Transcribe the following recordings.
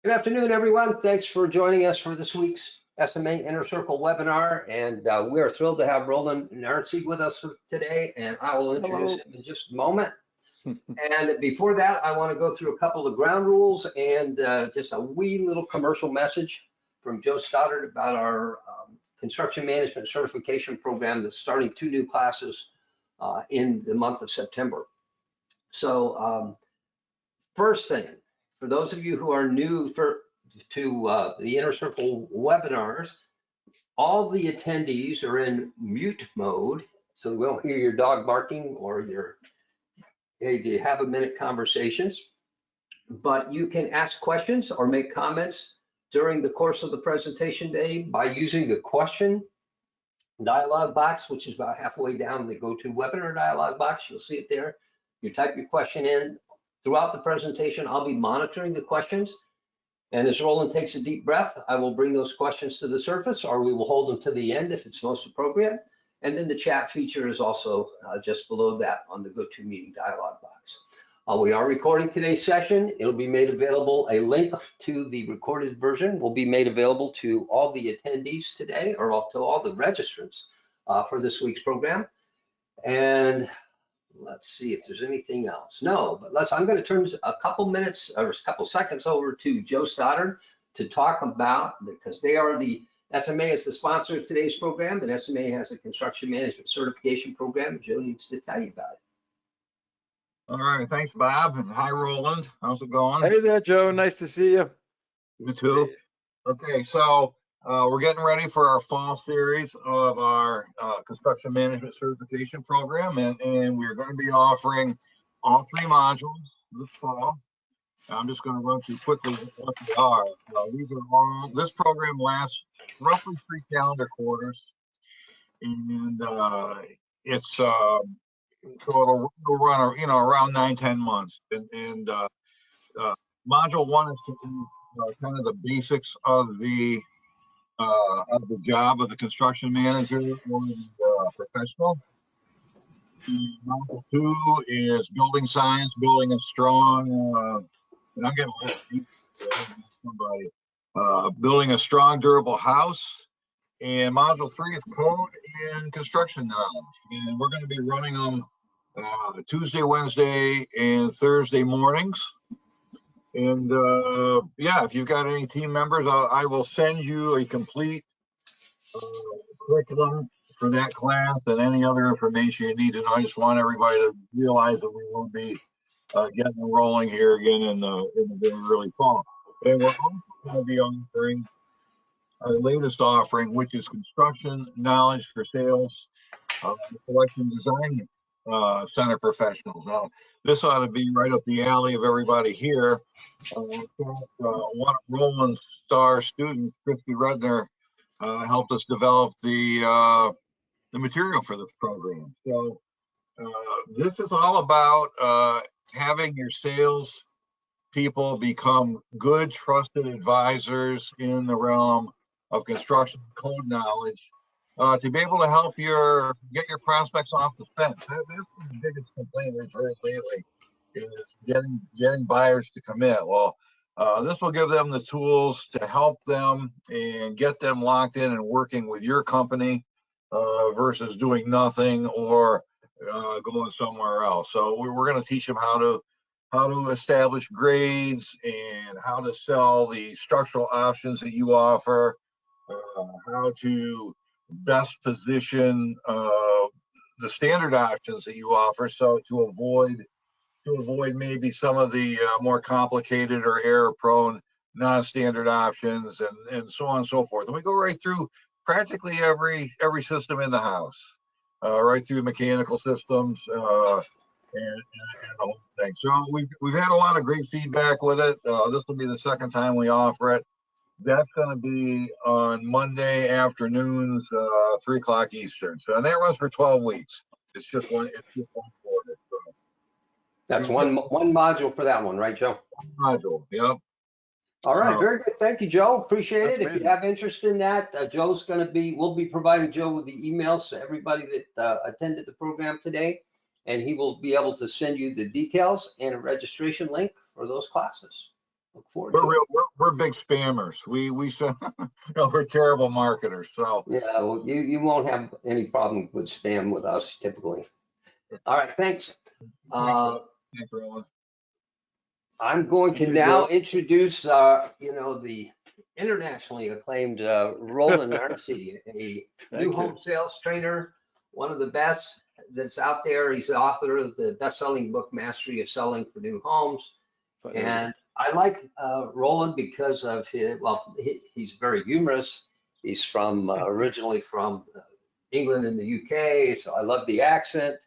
Good afternoon, everyone. Thanks for joining us for this week's SMA Inner Circle webinar. And we are thrilled to have Roland Narcy with us today, and I will introduce him in just a moment. And before that, I want to go through a couple of ground rules and just a wee little commercial message from Joe Stoddard about our construction management certification program that's starting 2 new classes in the month of September. So first thing, for those of you who are new to the Inner Circle webinars, all the attendees are in mute mode, so we won't hear your dog barking or your hey, do you have a minute conversations. But you can ask questions or make comments during the course of the presentation day by using the question dialog box, which is about halfway down the GoToWebinar dialog box. You'll see it there. You type your question in. Throughout the presentation, I'll be monitoring the questions. And as Roland takes a deep breath, I will bring those questions to the surface, or we will hold them to the end if it's most appropriate. And then the chat feature is also just below that on the GoToMeeting dialog box. We are recording today's session. It'll be made available. A link to the recorded version will be made available to all the attendees today, or to all the registrants for this week's program. And let's see if there's anything else. No, but I'm going to turn a couple minutes or a couple seconds over to Joe Stoddard to talk about, because they are SMA is the sponsor of today's program, and SMA has a construction management certification program. Joe needs to tell you about it. All right, thanks, Bob, and hi, Roland. How's it going? Hey there, Joe. Nice to see you. You too. Okay, so we're getting ready for our fall series of our construction management certification program, and we're going to be offering all 3 modules this fall. I'm just going to run through quickly what they are. This program lasts roughly 3 calendar quarters, and it's so it'll run, around 9-10 months. And module 1 is kind of the basics of the job of the construction manager or the professional. Module 2 is building science, building a strong, and I'm getting somebody, building a strong, durable house. And module 3 is code and construction knowledge. And we're going to be running them Tuesday, Wednesday, and Thursday mornings. And yeah, if you've got any team members, I will send you a complete curriculum for that class and any other information you need. And I just want everybody to realize that we will be getting rolling here again in the very early fall. And we're also going to be offering our latest offering, which is construction knowledge for sales, selection design center professionals. Now, this ought to be right up the alley of everybody here. One of Roland's star students, Christy Redner, helped us develop the material for this program. So this is all about having your sales people become good, trusted advisors in the realm of construction code knowledge, to be able to help get your prospects off the fence. That's the biggest complaint we've heard lately, is getting buyers to commit. Well, this will give them the tools to help them and get them locked in and working with your company versus doing nothing or going somewhere else. So we're going to teach them how to establish grades and how to sell the structural options that you offer, how to best position the standard options that you offer, so to avoid maybe some of the more complicated or error-prone non-standard options, and so on and so forth. And we go right through practically every system in the house, right through mechanical systems and the whole thing. So we've had a lot of great feedback with it. This will be the 2nd time we offer it. That's going to be on Monday afternoons, 3 o'clock Eastern. So, and that runs for 12 weeks. It's just one quarter. So. That's one module for that one, right, Joe? One module, yep. All right, very good. Thank you, Joe. Appreciate it. Amazing. If you have interest in that, we'll be providing Joe with the emails to everybody that attended the program today, and he will be able to send you the details and a registration link for those classes. Look forward We're to it. real, we're big spammers. We no, we're terrible marketers. So Yeah, well, you won't have any problem with spam with us typically. All right, thanks. thanks, Uh, thanks, Roland. I'm going to Thank you, now Joe. introduce, the internationally acclaimed Roland Narcy, a new Thank home you. sales trainer, one of the best that's out there. He's the author of the best-selling book, Mastery of Selling for New Homes. And I like Roland because of his, well, he's very humorous. He's from originally from England and the UK, so I love the accent.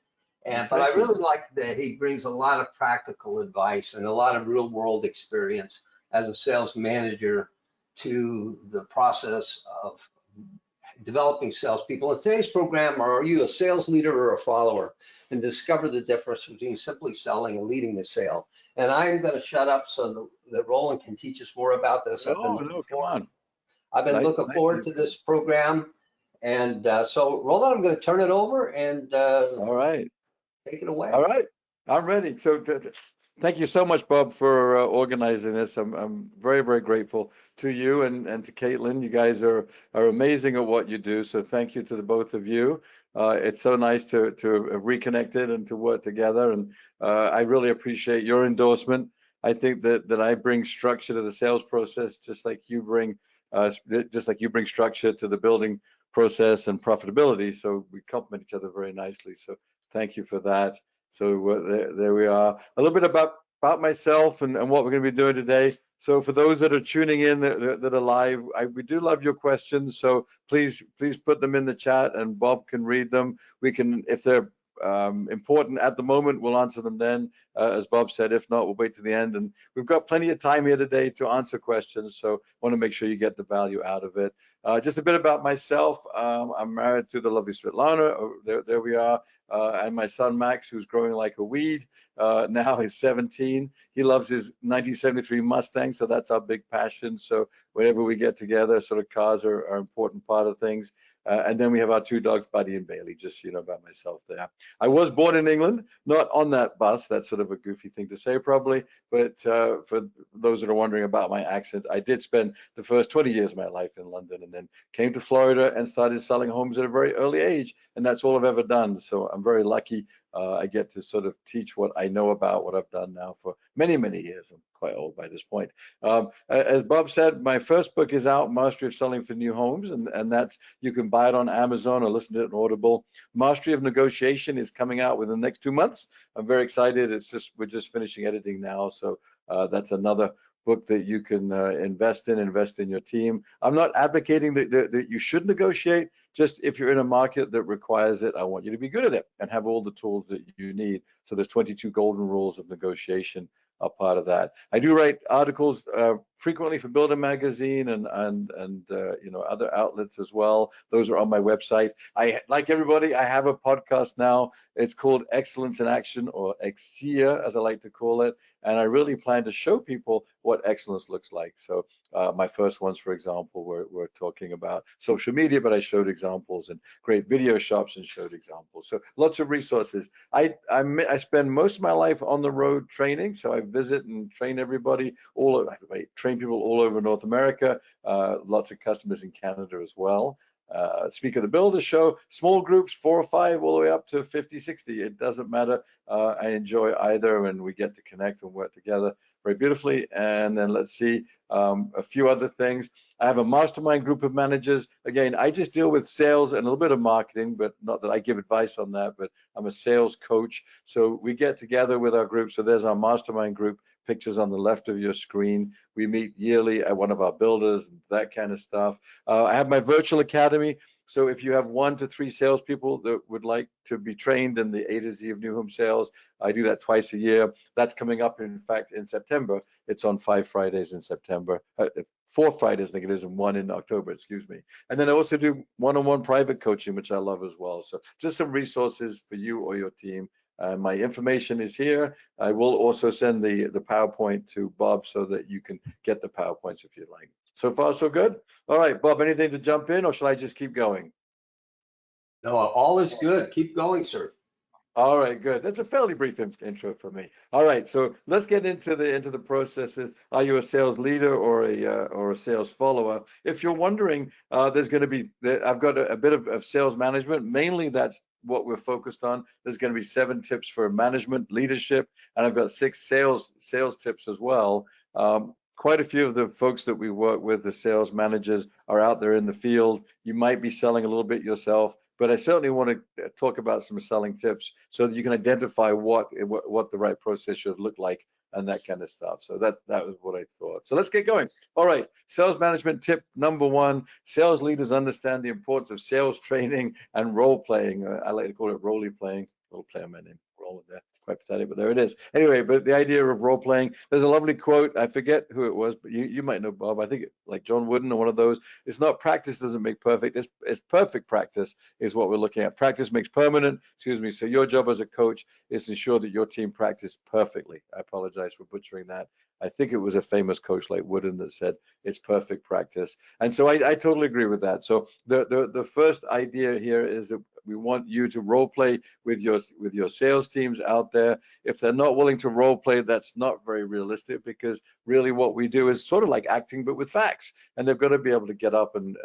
But I Thank you. really like that he brings a lot of practical advice and a lot of real world experience as a sales manager to the process of developing salespeople. In today's program, are you a sales leader or a follower? And discover the difference between simply selling and leading the sale. And I'm going to shut up so that Roland can teach us more about this. No, come on. I've been Nice looking to forward hear to from this program. And so Roland, I'm going to turn it over and All right. take it away. All right. I'm ready. So thank you so much, Bob, for organizing this. I'm very, very grateful to you and to Caitlin. You guys are amazing at what you do. So thank you to the both of you. It's so nice to have reconnected and to work together. And I really appreciate your endorsement. I think that I bring structure to the sales process, just like you bring structure to the building process and profitability. So we complement each other very nicely. So thank you for that. So there we are. A little bit about myself and what we're going to be doing today. So for those that are tuning in that are live, we do love your questions. So please put them in the chat and Bob can read them. We can, if they're important at the moment, we'll answer them then, as Bob said. If not, we'll wait to the end. And we've got plenty of time here today to answer questions, so want to make sure you get the value out of it. Just a bit about myself. I'm married to the lovely Svetlana. Oh, there we are. And my son Max, who's growing like a weed. Now he's 17. He loves his 1973 Mustang, so that's our big passion. So whenever we get together, sort of cars are an important part of things. And then we have our two dogs, Buddy and Bailey, just about myself there. I was born in England, not on that bus. That's sort of a goofy thing to say probably, but for those that are wondering about my accent, I did spend the first 20 years of my life in London and then came to Florida and started selling homes at a very early age, and that's all I've ever done. So I'm very lucky. I get to sort of teach what I know about what I've done now for many, many years. I'm quite old by this point. As Bob said, my first book is out, Mastery of Selling for New Homes, and that's, you can buy it on Amazon or listen to it on Audible. Mastery of Negotiation is coming out within the next 2 months. I'm very excited. We're just finishing editing now, so that's another book that you can invest in your team. I'm not advocating that you should negotiate. Just if you're in a market that requires it, I want you to be good at it and have all the tools that you need. So there's 22 golden rules of negotiation are part of that. I do write articles frequently for Builder Magazine and other outlets as well. Those are on my website. Like everybody, I have a podcast now. It's called Excellence in Action, or EXCEA as I like to call it. And I really plan to show people what excellence looks like. So my first ones, for example, were talking about social media, but I showed examples, and great video shops and showed examples. So lots of resources. I spend most of my life on the road training, so I visit and train everybody. I train people all over North America. Lots of customers in Canada as well. Speak of the Builder Show, small groups, 4 or 5, all the way up to 50, 60. It doesn't matter. I enjoy either, and we get to connect and work together very beautifully. And then let's see, a few other things. I have a mastermind group of managers. Again, I just deal with sales and a little bit of marketing, but not that I give advice on that, but I'm a sales coach. So we get together with our group. So there's our mastermind group, pictures on the left of your screen. We meet yearly at one of our builders, and that kind of stuff. I have my virtual academy. So if you have 1 to 3 salespeople that would like to be trained in the A to Z of new home sales, I do that twice a year. That's coming up, in fact, in September. It's on 5 Fridays in September. 4 Fridays, I think it is, and 1 in October, excuse me. And then I also do one-on-one private coaching, which I love as well. So just some resources for you or your team. My information is here. I will also send the PowerPoint to Bob so that you can get the PowerPoints if you'd like. So far, so good? All right, Bob, anything to jump in, or should I just keep going? No, all is good. Keep going, sir. All right, good. That's a fairly brief intro for me. All right, so let's get into the processes. Are you a sales leader or a sales follower? If you're wondering, there's going to be I've got a bit of sales management. Mainly, that's what we're focused on. There's going to be 7 tips for management, leadership, and I've got 6 sales tips as well. Quite a few of the folks that we work with, the sales managers, are out there in the field. You might be selling a little bit yourself, but I certainly want to talk about some selling tips so that you can identify what the right process should look like and that kind of stuff. So that was what I thought. So let's get going. All right, sales management tip number 1: sales leaders understand the importance of sales training and role playing. I like to call it role playing. Role play, my name, role in there. Quite pathetic, but there it is. Anyway, but the idea of role playing, there's a lovely quote. I forget who it was, but you might know, Bob. I think like John Wooden or one of those. It's not practice doesn't make perfect. It's perfect practice is what we're looking at. Practice makes permanent. Excuse me. So your job as a coach is to ensure that your team practice perfectly. I apologize for butchering that. I think it was a famous coach like Wooden that said it's perfect practice. And so I totally agree with that. So the first idea here is that we want you to role play with your sales teams out there. If they're not willing to role play, that's not very realistic, because really what we do is sort of like acting but with facts, and they've got to be able to get up and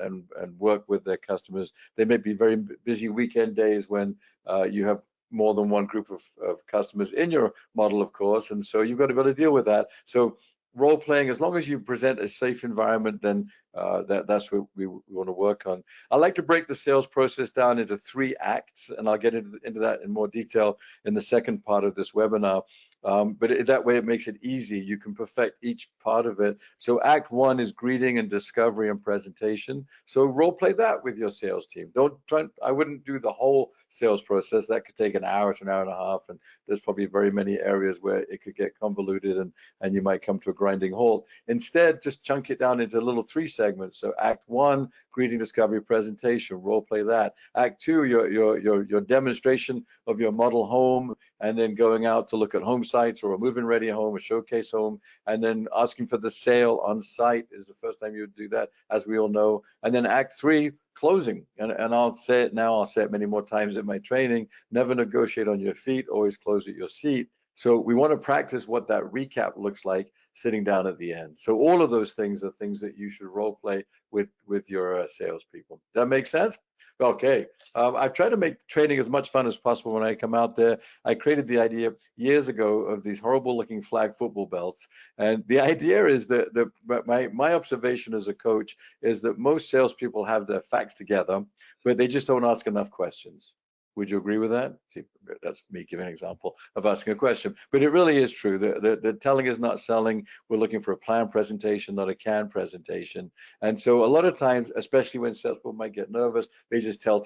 work with their customers. They may be very busy weekend days when you have more than one group of customers in your model, of course, and so you've got to be able to deal with that. So role playing, as long as you present a safe environment, then that's what we want to work on. I like to break the sales process down into 3 acts, and I'll get into that in more detail in the second part of this webinar. But that way it makes it easy. You can perfect each part of it. So act 1 is greeting and discovery and presentation. So role play that with your sales team. I wouldn't do the whole sales process. That could take an hour to an hour and a half, and there's probably very many areas where it could get convoluted and you might come to a grinding halt. Instead, just chunk it down into little 3 segments. So act 1, greeting, discovery, presentation, role play that. Act 2, your demonstration of your model home, and then going out to look at home sites or a move-in ready home, a showcase home, and then asking for the sale on site is the first time you would do that, as we all know. And then act 3, closing. And I'll say it now, I'll say it many more times in my training: never negotiate on your feet, always close at your seat. So we want to practice what that recap looks like sitting down at the end. So all of those things are things that you should role play with your salespeople. That makes sense? Okay. I've tried to make training as much fun as possible when I come out there. I created the idea years ago of these horrible looking flag football belts. And the idea is that my observation as a coach is that most salespeople have their facts together, but they just don't ask enough questions. Would you agree with that? See, that's me giving an example of asking a question, but it really is true. The telling is not selling. We're looking for a plan presentation, not a can presentation. And so a lot of times, especially when salespeople might get nervous, they just tell.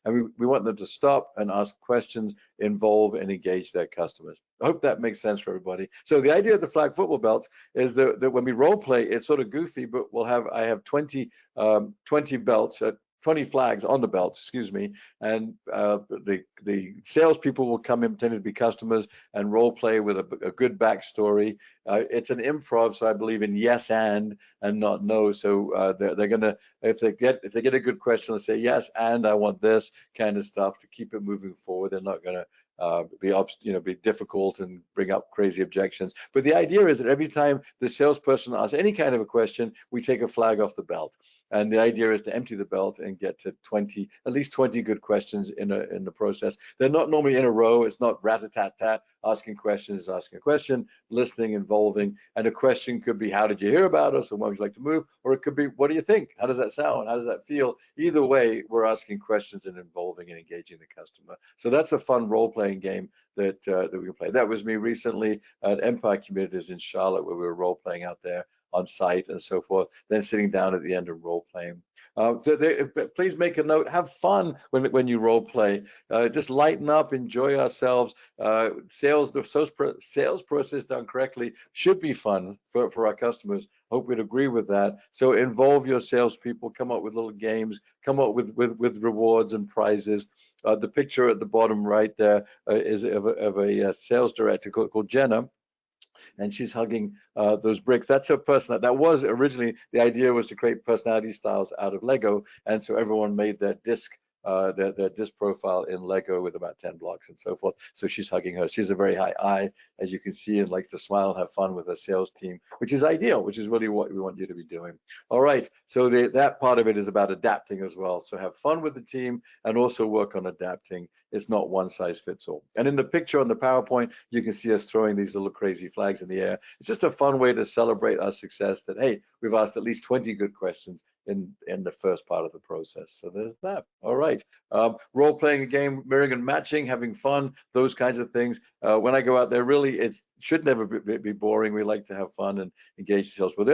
And we want them to stop and ask questions, involve and engage their customers. I hope that makes sense for everybody. So the idea of the flag football belts is that when we role play, it's sort of goofy, but I have 20 belts, 20 flags on the belt, excuse me, and the salespeople will come in pretending to be customers and role play with a good backstory. It's an improv, so I believe in yes and not no. So they're gonna, if they get a good question, they'll say yes and I want this kind of stuff to keep it moving forward. They're not gonna be difficult and bring up crazy objections. But the idea is that every time the salesperson asks any kind of a question, we take a flag off the belt. And the idea is to empty the belt and get to at least 20 good questions in the process. They're not normally in a row. It's not rat-a-tat-tat. Asking questions is asking a question, listening, involving. And a question could be, how did you hear about us? Or why would you like to move? Or it could be, what do you think? How does that sound? How does that feel? Either way, we're asking questions and involving and engaging the customer. So that's a fun role-playing game that we can play. That was me recently at Empire Communities in Charlotte, where we were role-playing out there on site and so forth, then sitting down at the end and role playing. Please make a note, have fun when you role play. Just lighten up, enjoy ourselves. The sales process done correctly should be fun for our customers. Hope we'd agree with that. So involve your salespeople, come up with little games, come up with rewards and prizes. The picture at the bottom right there is of a sales director called Jenna, and she's hugging those bricks. That's her person. That was originally, the idea was to create personality styles out of Lego, and so everyone made their disc their disc profile in Lego with about 10 blocks and so forth. So she's hugging her. She's a very high I, as you can see, and likes to smile and have fun with her sales team, which is ideal, which is really what we want you to be doing. All right, so that part of it is about adapting as well. So have fun with the team and also work on adapting. It's not one size fits all. And in the picture on the PowerPoint, you can see us throwing these little crazy flags in the air. It's just a fun way to celebrate our success that, hey, we've asked at least 20 good questions in the first part of the process. So there's that. All right. Role playing a game, mirroring and matching, having fun, those kinds of things. When I go out there, really, it should never be boring. We like to have fun and engage ourselves. But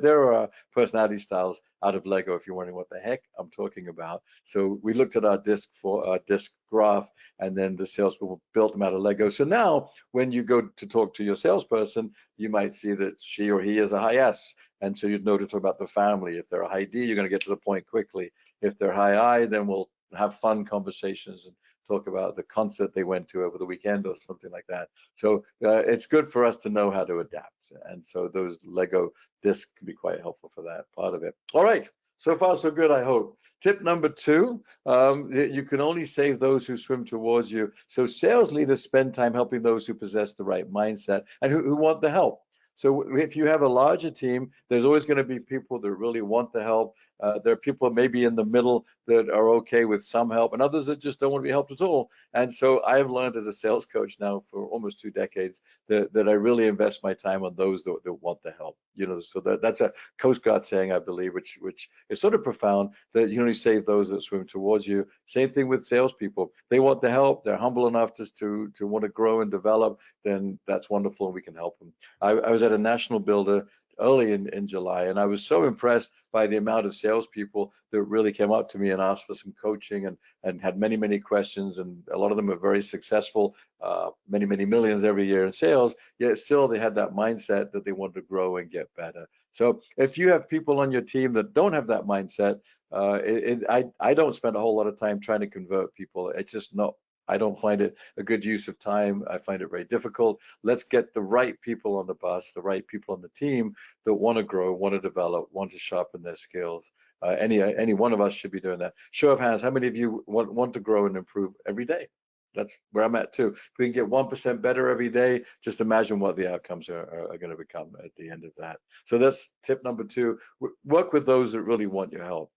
there are personality styles out of Lego, if you're wondering what the heck I'm talking about. So we looked at our disc graph, and then the salespeople built them out of Lego. So now when you go to talk to your salesperson, you might see that she or he is a high S. And so you'd know to talk about the family. If they're a high D, you're going to get to the point quickly. If they're high I, then we'll have fun conversations and talk about the concert they went to over the weekend or something like that. So it's good for us to know how to adapt. And so those Lego discs can be quite helpful for that part of it. All right, so far so good, I hope. Tip number 2, you can only save those who swim towards you. So sales leaders spend time helping those who possess the right mindset and who want the help. So if you have a larger team, there's always going to be people that really want the help. There are people maybe in the middle that are okay with some help, and others that just don't want to be helped at all. And so I've learned as a sales coach now for almost 2 decades that I really invest my time on those that want the help. You know, so that's a Coast Guard saying, I believe, which is sort of profound, that you only save those that swim towards you. Same thing with salespeople. They want the help. They're humble enough just to want to grow and develop. Then that's wonderful, and we can help them. I was at a national builder early in July, and I was so impressed by the amount of salespeople that really came up to me and asked for some coaching and had many questions, and a lot of them are very successful, many millions every year in sales, yet still they had that mindset that they want to grow and get better. So if you have people on your team that don't have that mindset, I don't spend a whole lot of time trying to convert people. It's just not, I don't find it a good use of time. I find it very difficult. Let's get the right people on the bus, the right people on the team that want to grow, want to develop, want to sharpen their skills. Any one of us should be doing that. Show of hands, how many of you want to grow and improve every day? That's where I'm at too. If we can get 1% better every day, just imagine what the outcomes are going to become at the end of that. So that's tip number 2. Work with those that really want your help.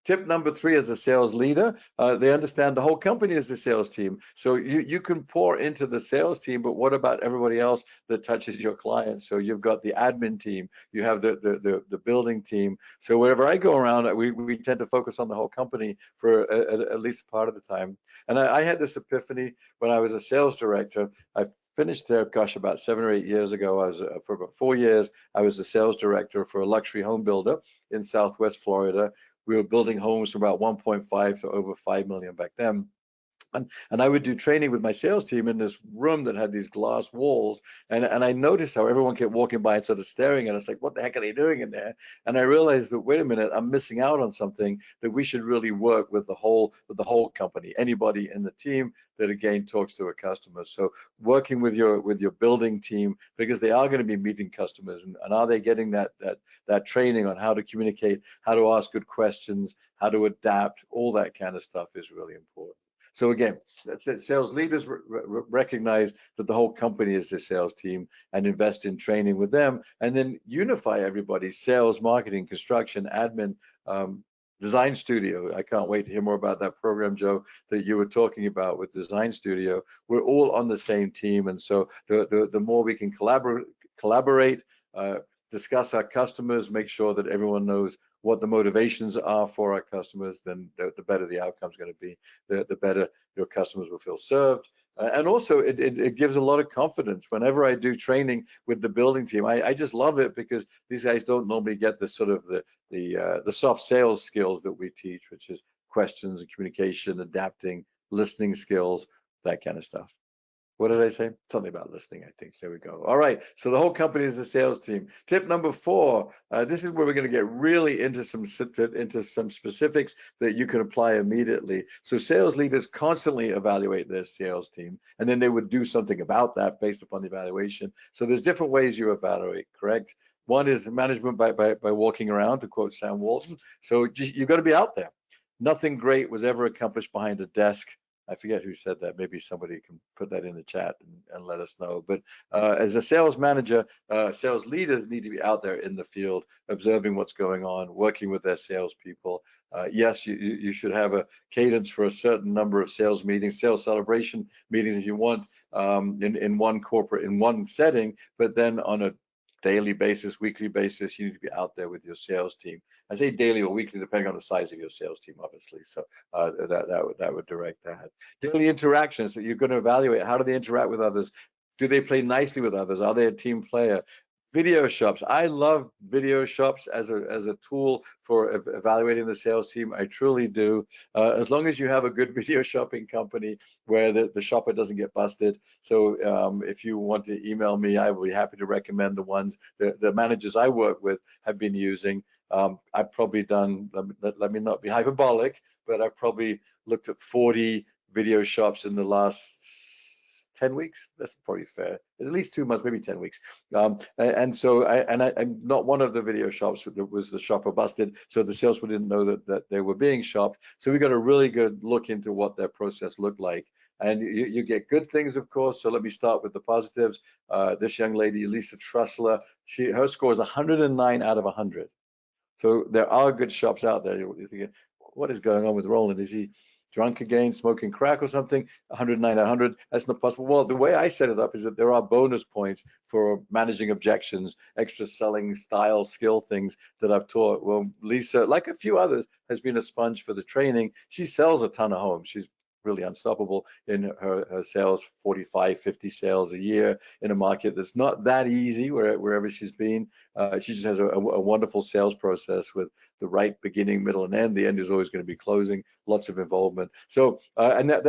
Tip number 3, as a sales leader, they understand the whole company is a sales team. So you can pour into the sales team, but what about everybody else that touches your clients? So you've got the admin team, you have the building team. So wherever I go around, we tend to focus on the whole company for at least part of the time. And I had this epiphany when I was a sales director. I finished there, gosh, about 7 or 8 years ago. I was for about 4 years, I was the sales director for a luxury home builder in Southwest Florida. We were building homes from about 1.5 to over 5 million back then. And I would do training with my sales team in this room that had these glass walls. And I noticed how everyone kept walking by and sort of staring at us like, what the heck are they doing in there? And I realized that, wait a minute, I'm missing out on something, that we should really work with the whole company, anybody in the team that again talks to a customer. So working with your building team, because they are going to be meeting customers, and are they getting that training on how to communicate, how to ask good questions, how to adapt, all that kind of stuff is really important. So again, that's it. Sales leaders recognize that the whole company is a sales team and invest in training with them, and then unify everybody: sales, marketing, construction, admin, Design Studio. I can't wait to hear more about that program, Joe, that you were talking about with Design Studio. We're all on the same team, and so the more we can collaborate, discuss our customers, make sure that everyone knows what the motivations are for our customers, then the better the outcome is going to be, the better your customers will feel served. And also it gives a lot of confidence. Whenever I do training with the building team, I just love it, because these guys don't normally get the sort of the soft sales skills that we teach, which is questions and communication, adapting, listening skills, that kind of stuff. What did I say? Something about listening, I think. There we go. All right. So the whole company is a sales team. Tip number 4, this is where we're going to get really into some specifics that you can apply immediately. So sales leaders constantly evaluate their sales team, and then they would do something about that based upon the evaluation. So there's different ways you evaluate, correct? One is management by walking around, to quote Sam Walton. So you've got to be out there. nothing great was ever accomplished behind a desk. I forget who said that. Maybe somebody can put that in the chat and let us know. But as a sales manager, sales leaders need to be out there in the field, observing what's going on, working with their salespeople. Yes, you should have a cadence for a certain number of sales meetings, sales celebration meetings if you want, in one setting, but then on a daily basis, weekly basis, you need to be out there with your sales team. I say daily or weekly, depending on the size of your sales team, obviously. So that would direct that. Daily interactions that you're going to evaluate. How do they interact with others? Do they play nicely with others? Are they a team player? Video shops. I love video shops as a tool for evaluating the sales team. I truly do. As long as you have a good video shopping company where the shopper doesn't get busted. So if you want to email me, I will be happy to recommend the ones the managers I work with have been using. I've probably done, let me not be hyperbolic, but I've probably looked at 40 video shops in the last 10 weeks. That's probably fair. At least 2 months, maybe 10 weeks. And so I'm not one of the video shops that was the shopper busted. So the salesman didn't know that they were being shopped. So we got a really good look into what their process looked like. And you get good things, of course. So let me start with the positives. This young lady, Lisa Trussler, her score is 109 out of 100. So there are good shops out there. You're thinking, what is going on with Roland? Is he drunk again, smoking crack or something? 109 out of 100, that's not possible. Well, the way I set it up is that there are bonus points for managing objections, extra selling style, skill things that I've taught. Well, Lisa, like a few others, has been a sponge for the training. She sells a ton of homes. She's really unstoppable in her sales, 45, 50 sales a year in a market that's not that easy wherever she's been. She just has a wonderful sales process with the right beginning, middle, and end. The end is always going to be closing, lots of involvement. So, and that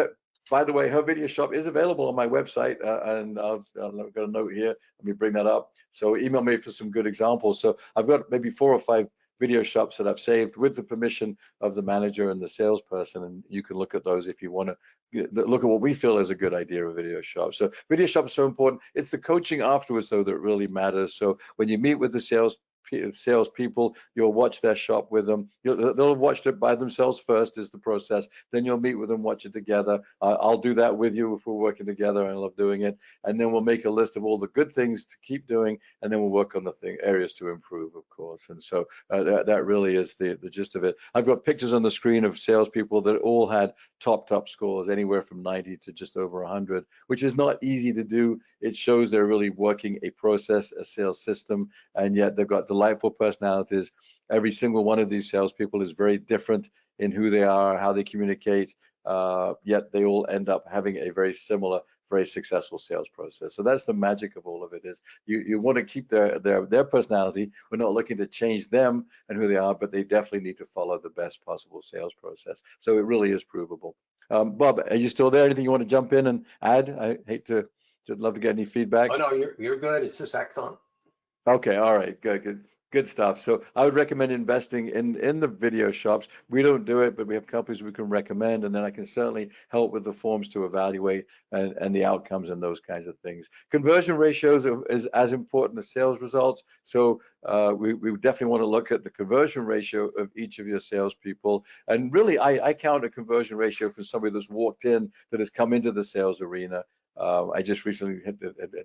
by the way, her video shop is available on my website, and I've got a note here. Let me bring that up. So email me for some good examples. So I've got maybe 4 or 5 video shops that I've saved with the permission of the manager and the salesperson, and you can look at those if you want to look at what we feel is a good idea of video shop. So video shop is so important. It's the coaching afterwards though that really matters. So when you meet with the salespeople, you'll watch their shop with them. They'll watch it by themselves first is the process. Then you'll meet with them, watch it together. I'll do that with you if we're working together. I love doing it. And then we'll make a list of all the good things to keep doing, and then we'll work on the areas to improve, of course. And so that really is the gist of it. I've got pictures on the screen of salespeople that all had top scores, anywhere from 90 to just over 100, which is not easy to do. It shows they're really working a process, a sales system, and yet they've got delightful personalities. Every single one of these salespeople is very different in who they are, how they communicate, yet they all end up having a very similar, very successful sales process. So that's the magic of all of it, is you want to keep their personality. We're not looking to change them and who they are, but they definitely need to follow the best possible sales process. So it really is provable. Bob, are you still there? Anything you want to jump in and add? I hate to, love to get any feedback. Oh, no, you're good. It's just excellent. Okay, all right, good stuff. So I would recommend investing in the video shops. We don't do it, but we have companies we can recommend, and then I can certainly help with the forms to evaluate and the outcomes and those kinds of things. Conversion ratios is as important as sales results. So we definitely want to look at the conversion ratio of each of your salespeople. And really, I count a conversion ratio for somebody that's walked in, that has come into the sales arena. I just recently had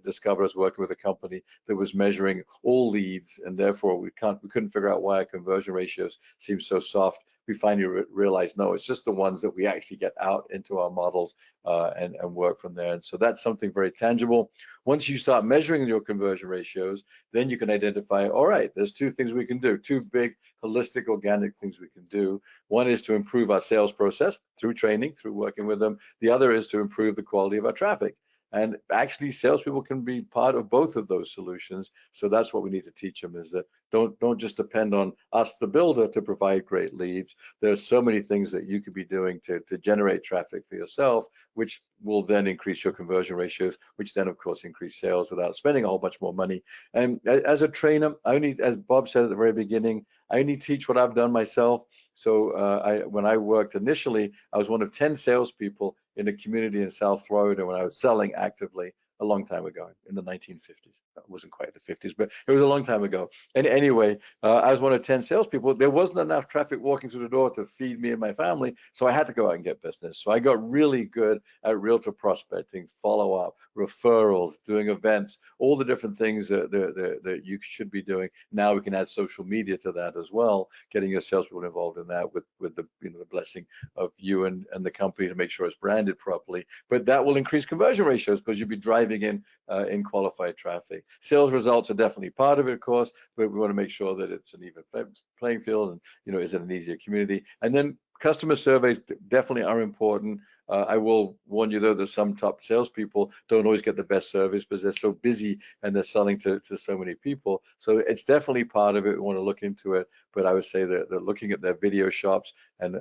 discovered I was working with a company that was measuring all leads, and therefore we couldn't figure out why our conversion ratios seem so soft. We finally realized, no, it's just the ones that we actually get out into our models and work from there. And so that's something very tangible. Once you start measuring your conversion ratios, then you can identify, all right, there's 2 things we can do, 2 big holistic organic things we can do. One is to improve our sales process through training, through working with them. The other is to improve the quality of our traffic. And actually, salespeople can be part of both of those solutions. So that's what we need to teach them, is that don't just depend on us, the builder, to provide great leads. There's so many things that you could be doing to generate traffic for yourself, which will then increase your conversion ratios, which then, of course, increase sales without spending a whole bunch more money. And as a trainer, I only, as Bob said at the very beginning, I only teach what I've done myself. So when I worked initially, I was one of 10 salespeople in a community in South Florida when I was selling actively. a long time ago, in the 1950s. That wasn't quite the 50s, but it was a long time ago. And anyway, I was one of 10 salespeople. There wasn't enough traffic walking through the door to feed me and my family, so I had to go out and get business. So I got really good at realtor prospecting, follow-up, referrals, doing events, all the different things that you should be doing. Now we can add social media to that as well, getting your salespeople involved in that with the the blessing of you and the company to make sure it's branded properly. But that will increase conversion ratios because you'll be driving in qualified traffic. Sales results are definitely part of it, of course, but we want to make sure that it's an even playing field and is it an easier community. And then customer surveys definitely are important. I will warn you though that some top salespeople don't always get the best service because they're so busy and they're selling to so many people. So it's definitely part of it. We want to look into it, but I would say that looking at their video shops and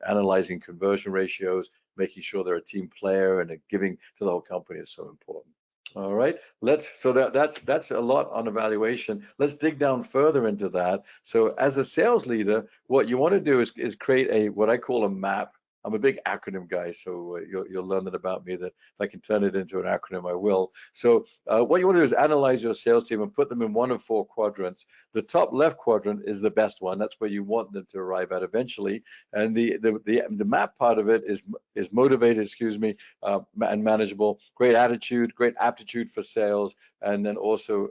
analyzing conversion ratios, making sure they're a team player and giving to the whole company is so important. All right, so that's a lot on evaluation. Let's dig down further into that. So as a sales leader, what you want to do is create what I call a map. I'm a big acronym guy, so you'll learn that about me, that if I can turn it into an acronym, I will. So what you want to do is analyze your sales team and put them in one of 4 quadrants. The top left quadrant is the best one. That's where you want them to arrive at eventually. And the map part of it is motivated, and manageable, great attitude, great aptitude for sales, and then also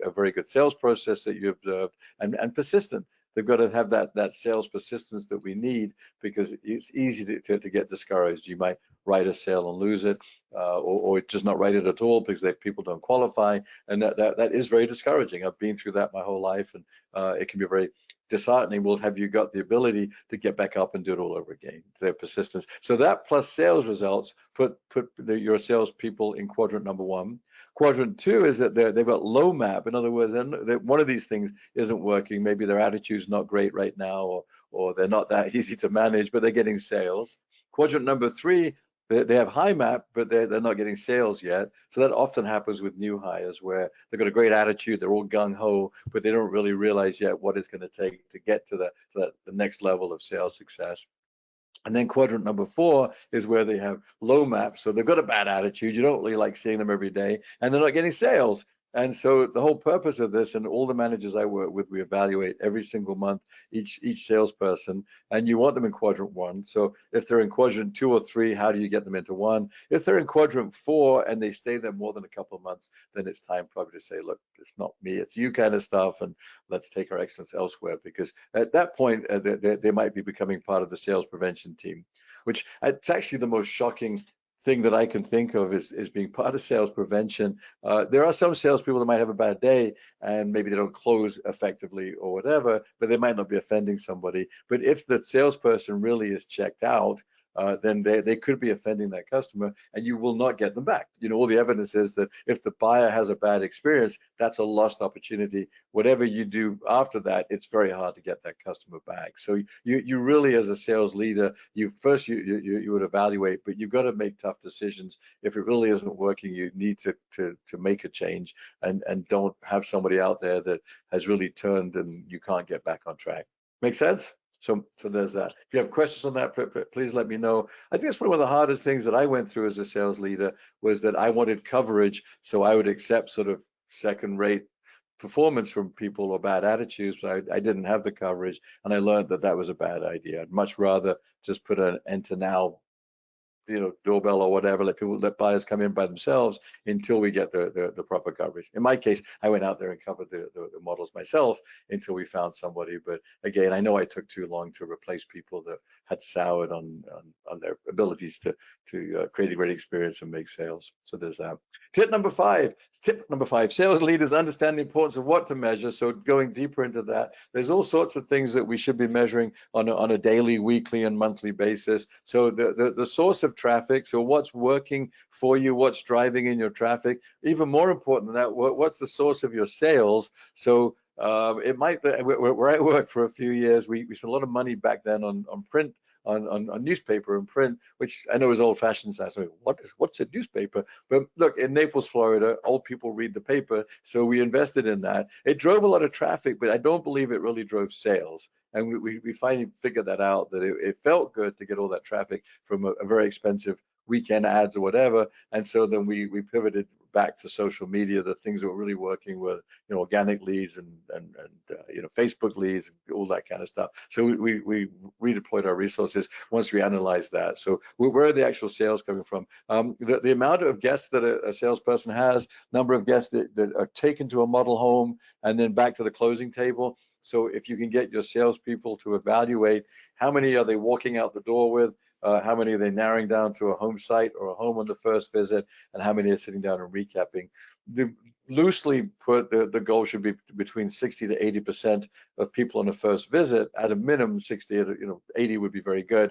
a very good sales process that you observed, and persistent. They've got to have that sales persistence that we need, because it's easy to get discouraged. You might write a sale and lose it, or just not write it at all because people don't qualify, and that is very discouraging. I've been through that my whole life, and it can be very disheartening. Well, have you got the ability to get back up and do it all over again? Their persistence. So that plus sales results put your salespeople in quadrant number 1. Quadrant 2 is that they've got low map. In other words, one of these things isn't working. Maybe their attitude's not great right now, or they're not that easy to manage, but they're getting sales. Quadrant number 3, they have high map, but they're not getting sales yet. So that often happens with new hires, where they've got a great attitude, they're all gung-ho, but they don't really realize yet what it's going to take to get to the next level of sales success. And then quadrant number 4 is where they have low map. So they've got a bad attitude. You don't really like seeing them every day, and they're not getting sales. And so the whole purpose of this, and all the managers I work with, we evaluate every single month each salesperson, and you want them in quadrant 1. So if they're in quadrant 2 or 3, how do you get them into 1? If they're in quadrant 4 and they stay there more than a couple of months, then it's time probably to say, look, it's not me, it's you kind of stuff, and let's take our excellence elsewhere, because at that point they might be becoming part of the sales prevention team, which it's actually the most shocking thing that I can think of is being part of sales prevention. There are some salespeople that might have a bad day and maybe they don't close effectively or whatever, but they might not be offending somebody. But if the salesperson really is checked out, then they could be offending that customer, and you will not get them back. All the evidence is that if the buyer has a bad experience, that's a lost opportunity. Whatever you do after that, it's very hard to get that customer back. So you really, as a sales leader, you would evaluate, but you've got to make tough decisions. If it really isn't working, you need to make a change, and don't have somebody out there that has really turned and you can't get back on track. Make sense? So there's that. If you have questions on that, please let me know. I think it's one of the hardest things that I went through as a sales leader, was that I wanted coverage, so I would accept sort of second-rate performance from people or bad attitudes, but I didn't have the coverage, and I learned that was a bad idea. I'd much rather just put an enter now doorbell or whatever, let buyers come in by themselves until we get the proper coverage. In my case, I went out there and covered the models myself until we found somebody. But again, I know I took too long to replace people that had soured on their abilities to create a great experience and make sales. So there's that. Tip number 5, sales leaders understand the importance of what to measure. So going deeper into that, there's all sorts of things that we should be measuring on a daily, weekly, and monthly basis. So the source of traffic, so what's working for you, what's driving in your traffic. Even more important than that, what's the source of your sales? So it might, where I worked for a few years, we spent a lot of money back then on print on newspaper and print, which I know is old-fashioned. So what's a newspaper? But look, in Naples, Florida, old people read the paper, so we invested in that. It drove a lot of traffic, but I don't believe it really drove sales. And we finally figured that out, that it felt good to get all that traffic from a very expensive weekend ads or whatever. And so then we pivoted back to social media. The things that were really working were, organic leads and Facebook leads, all that kind of stuff. So we redeployed our resources once we analyzed that. So where are the actual sales coming from? The amount of guests that a salesperson has, number of guests that are taken to a model home and then back to the closing table. So if you can get your salespeople to evaluate how many are they walking out the door with, how many are they narrowing down to a home site or a home on the first visit, and how many are sitting down and recapping. Loosely put, the goal should be between 60 to 80% of people on the first visit. At a minimum, 60 to 80 would be very good,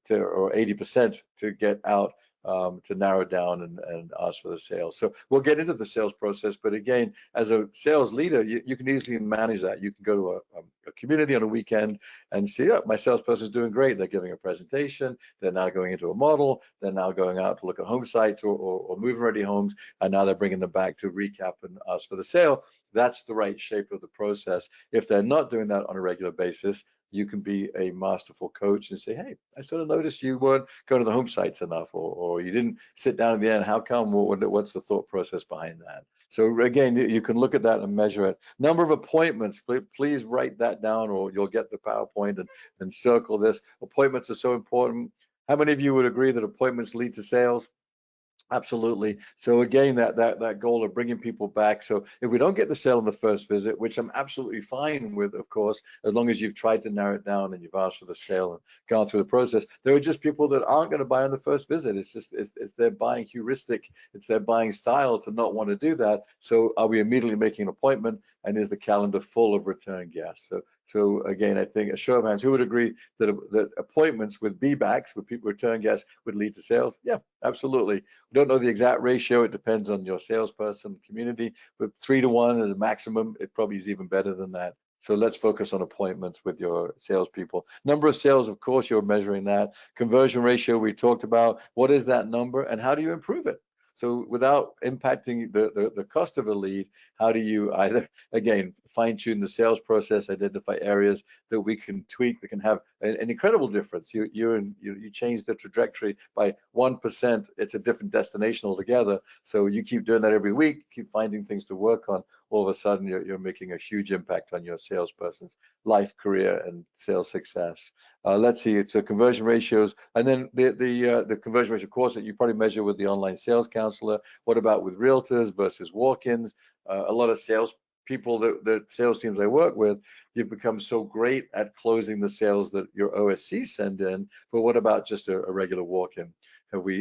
or 80% to get out. To narrow down and ask for the sale. So we'll get into the sales process, but again, as a sales leader, you can easily manage that. You can go to a community on a weekend and see, oh, my salesperson is doing great. They're giving a presentation. They're now going into a model. They're now going out to look at home sites or move-ready homes, and now they're bringing them back to recap and ask for the sale. That's the right shape of the process. If they're not doing that on a regular basis, you can be a masterful coach and say, hey, I sort of noticed you weren't going to the home sites enough, or you didn't sit down at the end. How come? What's the thought process behind that? So again, you can look at that and measure it. Number of appointments, please write that down, or you'll get the PowerPoint and circle this. Appointments are so important. How many of you would agree that appointments lead to sales? Absolutely. So again, that goal of bringing people back. So if we don't get the sale on the first visit, which I'm absolutely fine with, of course, as long as you've tried to narrow it down and you've asked for the sale and gone through the process, there are just people that aren't going to buy on the first visit. It's their buying heuristic. It's their buying style to not want to do that. So are we immediately making an appointment, and is the calendar full of return guests? So again, I think a show of hands, who would agree that appointments with B-backs, with people return guests, would lead to sales? Yeah, absolutely. We don't know the exact ratio. It depends on your salesperson community, but 3 to 1 is the maximum. It probably is even better than that. So let's focus on appointments with your salespeople. Number of sales, of course, you're measuring that. Conversion ratio, we talked about. What is that number, and how do you improve it? So without impacting the cost of a lead, how do you either, again, fine tune the sales process, identify areas that we can tweak, that can have an incredible difference. You change the trajectory by 1%, it's a different destination altogether. So you keep doing that every week, keep finding things to work on. All of a sudden, you're making a huge impact on your salesperson's life, career, and sales success. Let's see, it's conversion ratios, and then the conversion ratio, of course, that you probably measure with the online sales counselor. What about with realtors versus walk-ins? A lot of sales people, the sales teams I work with, you've become so great at closing the sales that your OSCs send in, but what about just a regular walk-in?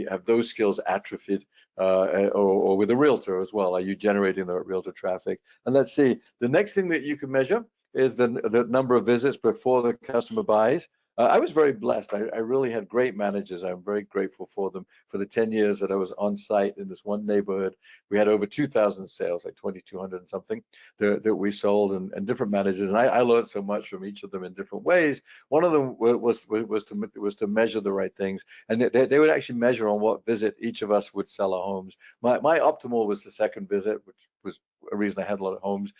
Have those skills atrophied, or with a realtor as well? Are you generating the realtor traffic? And let's see, the next thing that you can measure is the number of visits before the customer buys. I was very blessed. I really had great managers. I'm very grateful for them. For the 10 years that I was on site in this one neighborhood, we had over 2,000 sales, like 2,200 and something that we sold, and different managers. And I learned so much from each of them in different ways. One of them was to measure the right things, and they would actually measure on what visit each of us would sell our homes. My optimal was the second visit, which was a reason I had a lot of homes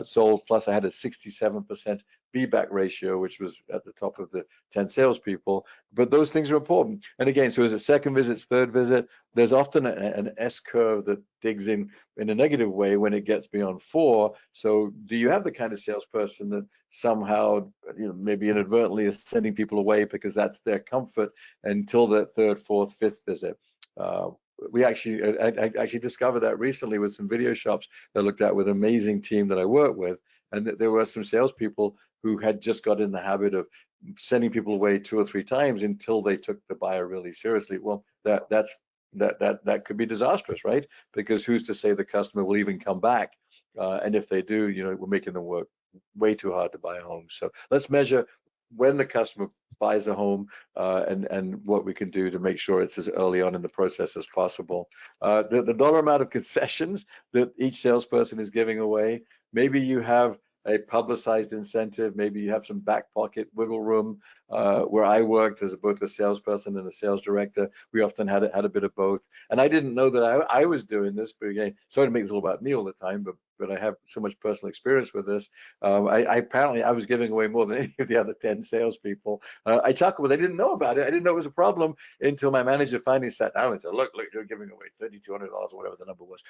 sold. Plus, I had a 67% feedback ratio, which was at the top of the 10 salespeople. But those things are important. And again, so as a second visit, third visit, there's often an S curve that digs in a negative way when it gets beyond 4. So do you have the kind of salesperson that somehow, maybe inadvertently is sending people away because that's their comfort until that third, fourth, fifth visit? I actually discovered that recently with some video shops that I looked at with an amazing team that I work with, and that there were some salespeople who had just got in the habit of sending people away 2 or 3 times until they took the buyer really seriously. Well, that could be disastrous, right? Because who's to say the customer will even come back? And if they do, we're making them work way too hard to buy a home. So let's measure when the customer buys a home, and what we can do to make sure it's as early on in the process as possible. The dollar amount of concessions that each salesperson is giving away. Maybe you have a publicized incentive. Maybe you have some back pocket wiggle room. Where I worked as both a salesperson and a sales director, we often had a bit of both. And I didn't know that I was doing this, but again, sorry to make this all about me all the time, but I have so much personal experience with this. Apparently I was giving away more than any of the other 10 salespeople. I chuckled, but I didn't know about it. I didn't know it was a problem until my manager finally sat down and said, look, you're giving away $3,200 or whatever the number was.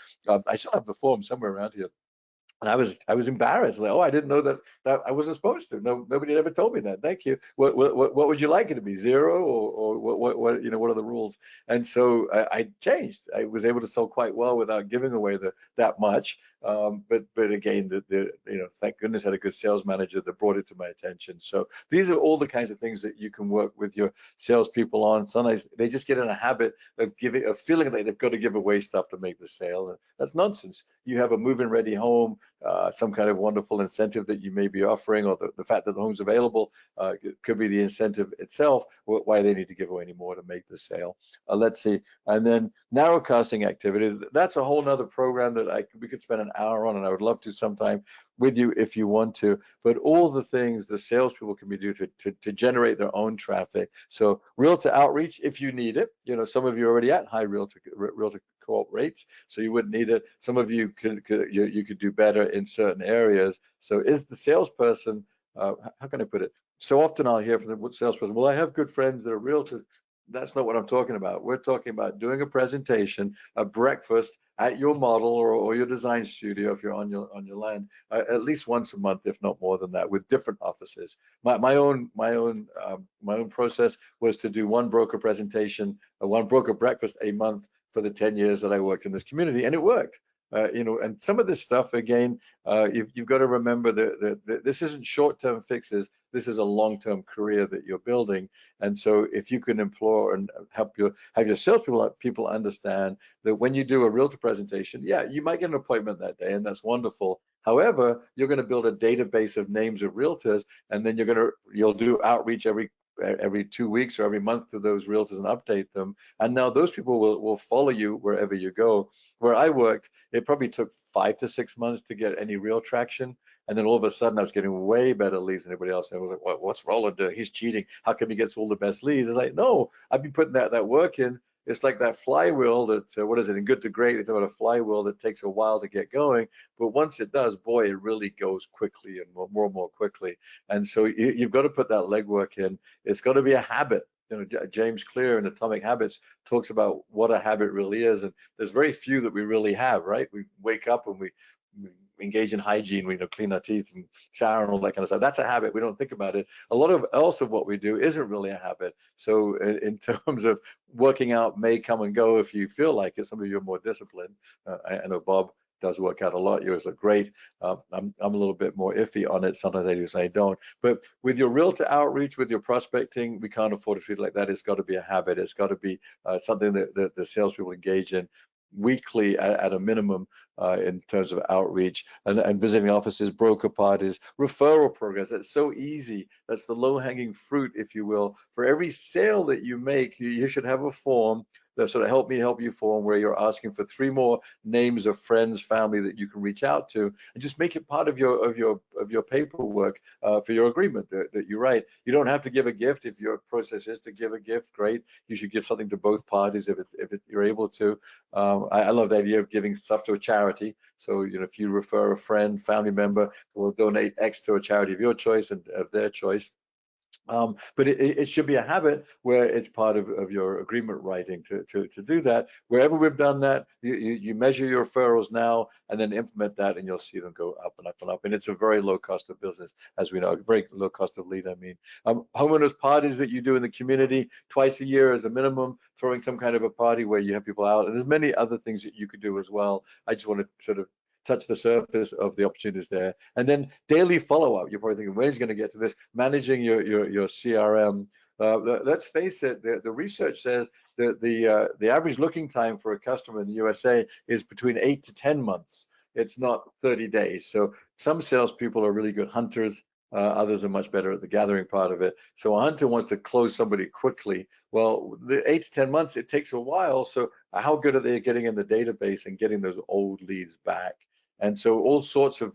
I still have the form somewhere around here. And I was embarrassed. Like, oh, I didn't know that I wasn't supposed to. No, nobody had ever told me that. Thank you. What would you like it to be? 0 or what you know, what are the rules? And so I changed. I was able to sell quite well without giving away that much. But again, you know, thank goodness I had a good sales manager that brought it to my attention. So these are all the kinds of things that you can work with your salespeople on. Sometimes they just get in a habit of feeling like they've got to give away stuff to make the sale. And that's nonsense. You have a move-in ready home, some kind of wonderful incentive that you may be offering, or the fact that the home's available could be the incentive itself, why they need to give away any more to make the sale. Let's see. And then narrowcasting activities, that's a whole nother program that we could spend an hour on, and I would love to sometime with you if you want to. But all the things the salespeople can do to generate their own traffic. So realtor outreach, if you need it, you know, some of you are already at high realtor co-op rates, so you wouldn't need it. Some of you you could do better in certain areas. So is the salesperson, how can I put it? So often I'll hear from the salesperson, well, I have good friends that are realtors. That's not what I'm talking about. We're talking about doing a presentation, a breakfast at your model or your design studio if you're on your land, at least once a month, if not more than that, with different offices. My own process was to do one broker presentation, one broker breakfast a month for the 10 years that I worked in this community, and it worked. You know, and some of this stuff, again, you've got to remember that this isn't short-term fixes. This is a long-term career that you're building. And so if you can implore and have your salespeople understand that when you do a realtor presentation, yeah, you might get an appointment that day, and that's wonderful. However, you're going to build a database of names of realtors, and then you'll do outreach every 2 weeks or every month to those realtors and update them. And now those people will follow you wherever you go. Where I worked, it probably took 5 to 6 months to get any real traction. And then all of a sudden I was getting way better leads than anybody else. And I was like, what's Roland doing? He's cheating. How come he gets all the best leads? It's like, no, I've been putting that work in. It's like that flywheel that, what is it, in Good to Great, they talk about a flywheel that takes a while to get going. But once it does, boy, it really goes quickly and more and more quickly. And so you've got to put that legwork in. It's got to be a habit. You know, James Clear in Atomic Habits talks about what a habit really is, and there's very few that we really have, right? We wake up and we engage in hygiene, we clean our teeth and shower and all that kind of stuff. That's a habit. We don't think about it. A lot of else of what we do isn't really a habit. So in terms of working out may come and go if you feel like it. Some of you are more disciplined. I know Bob does work out a lot. Yours look great. I'm a little bit more iffy on it. Sometimes I do, some I don't. But with your realtor outreach, with your prospecting, we can't afford to treat it like that. It's got to be a habit. It's got to be something that the salespeople engage in weekly at a minimum in terms of outreach and visiting offices, broker parties, referral programs. That's so easy. That's the low-hanging fruit, if you will. For every sale that you make, you should have a form, the sort of help me help you form, where you're asking for 3 more names of friends, family that you can reach out to, and just make it part of your paperwork for your agreement that you write. You don't have to give a gift. If your process is to give a gift, great. You should give something to both parties if you're able to. I love the idea of giving stuff to a charity. So if you refer a friend, family member, will donate X to a charity of your choice and of their choice. But it should be a habit where it's part of your agreement writing to do that. Wherever we've done that, you measure your referrals now and then implement that, and you'll see them go up and up and up. And it's a very low cost of business, as we know, very low cost of lead. I mean, homeowners parties that you do in the community twice a year as a minimum, throwing some kind of a party where you have people out, and there's many other things that you could do as well. I just want to sort of touch the surface of the opportunities there. And then daily follow-up. You're probably thinking, when is he going to get to this? Managing your CRM. Let's face it, the research says that the average looking time for a customer in the USA is between 8 to 10 months. It's not 30 days. So some salespeople are really good hunters. Others are much better at the gathering part of it. So a hunter wants to close somebody quickly. Well, the 8 to 10 months, it takes a while. So how good are they getting in the database and getting those old leads back? And so all sorts of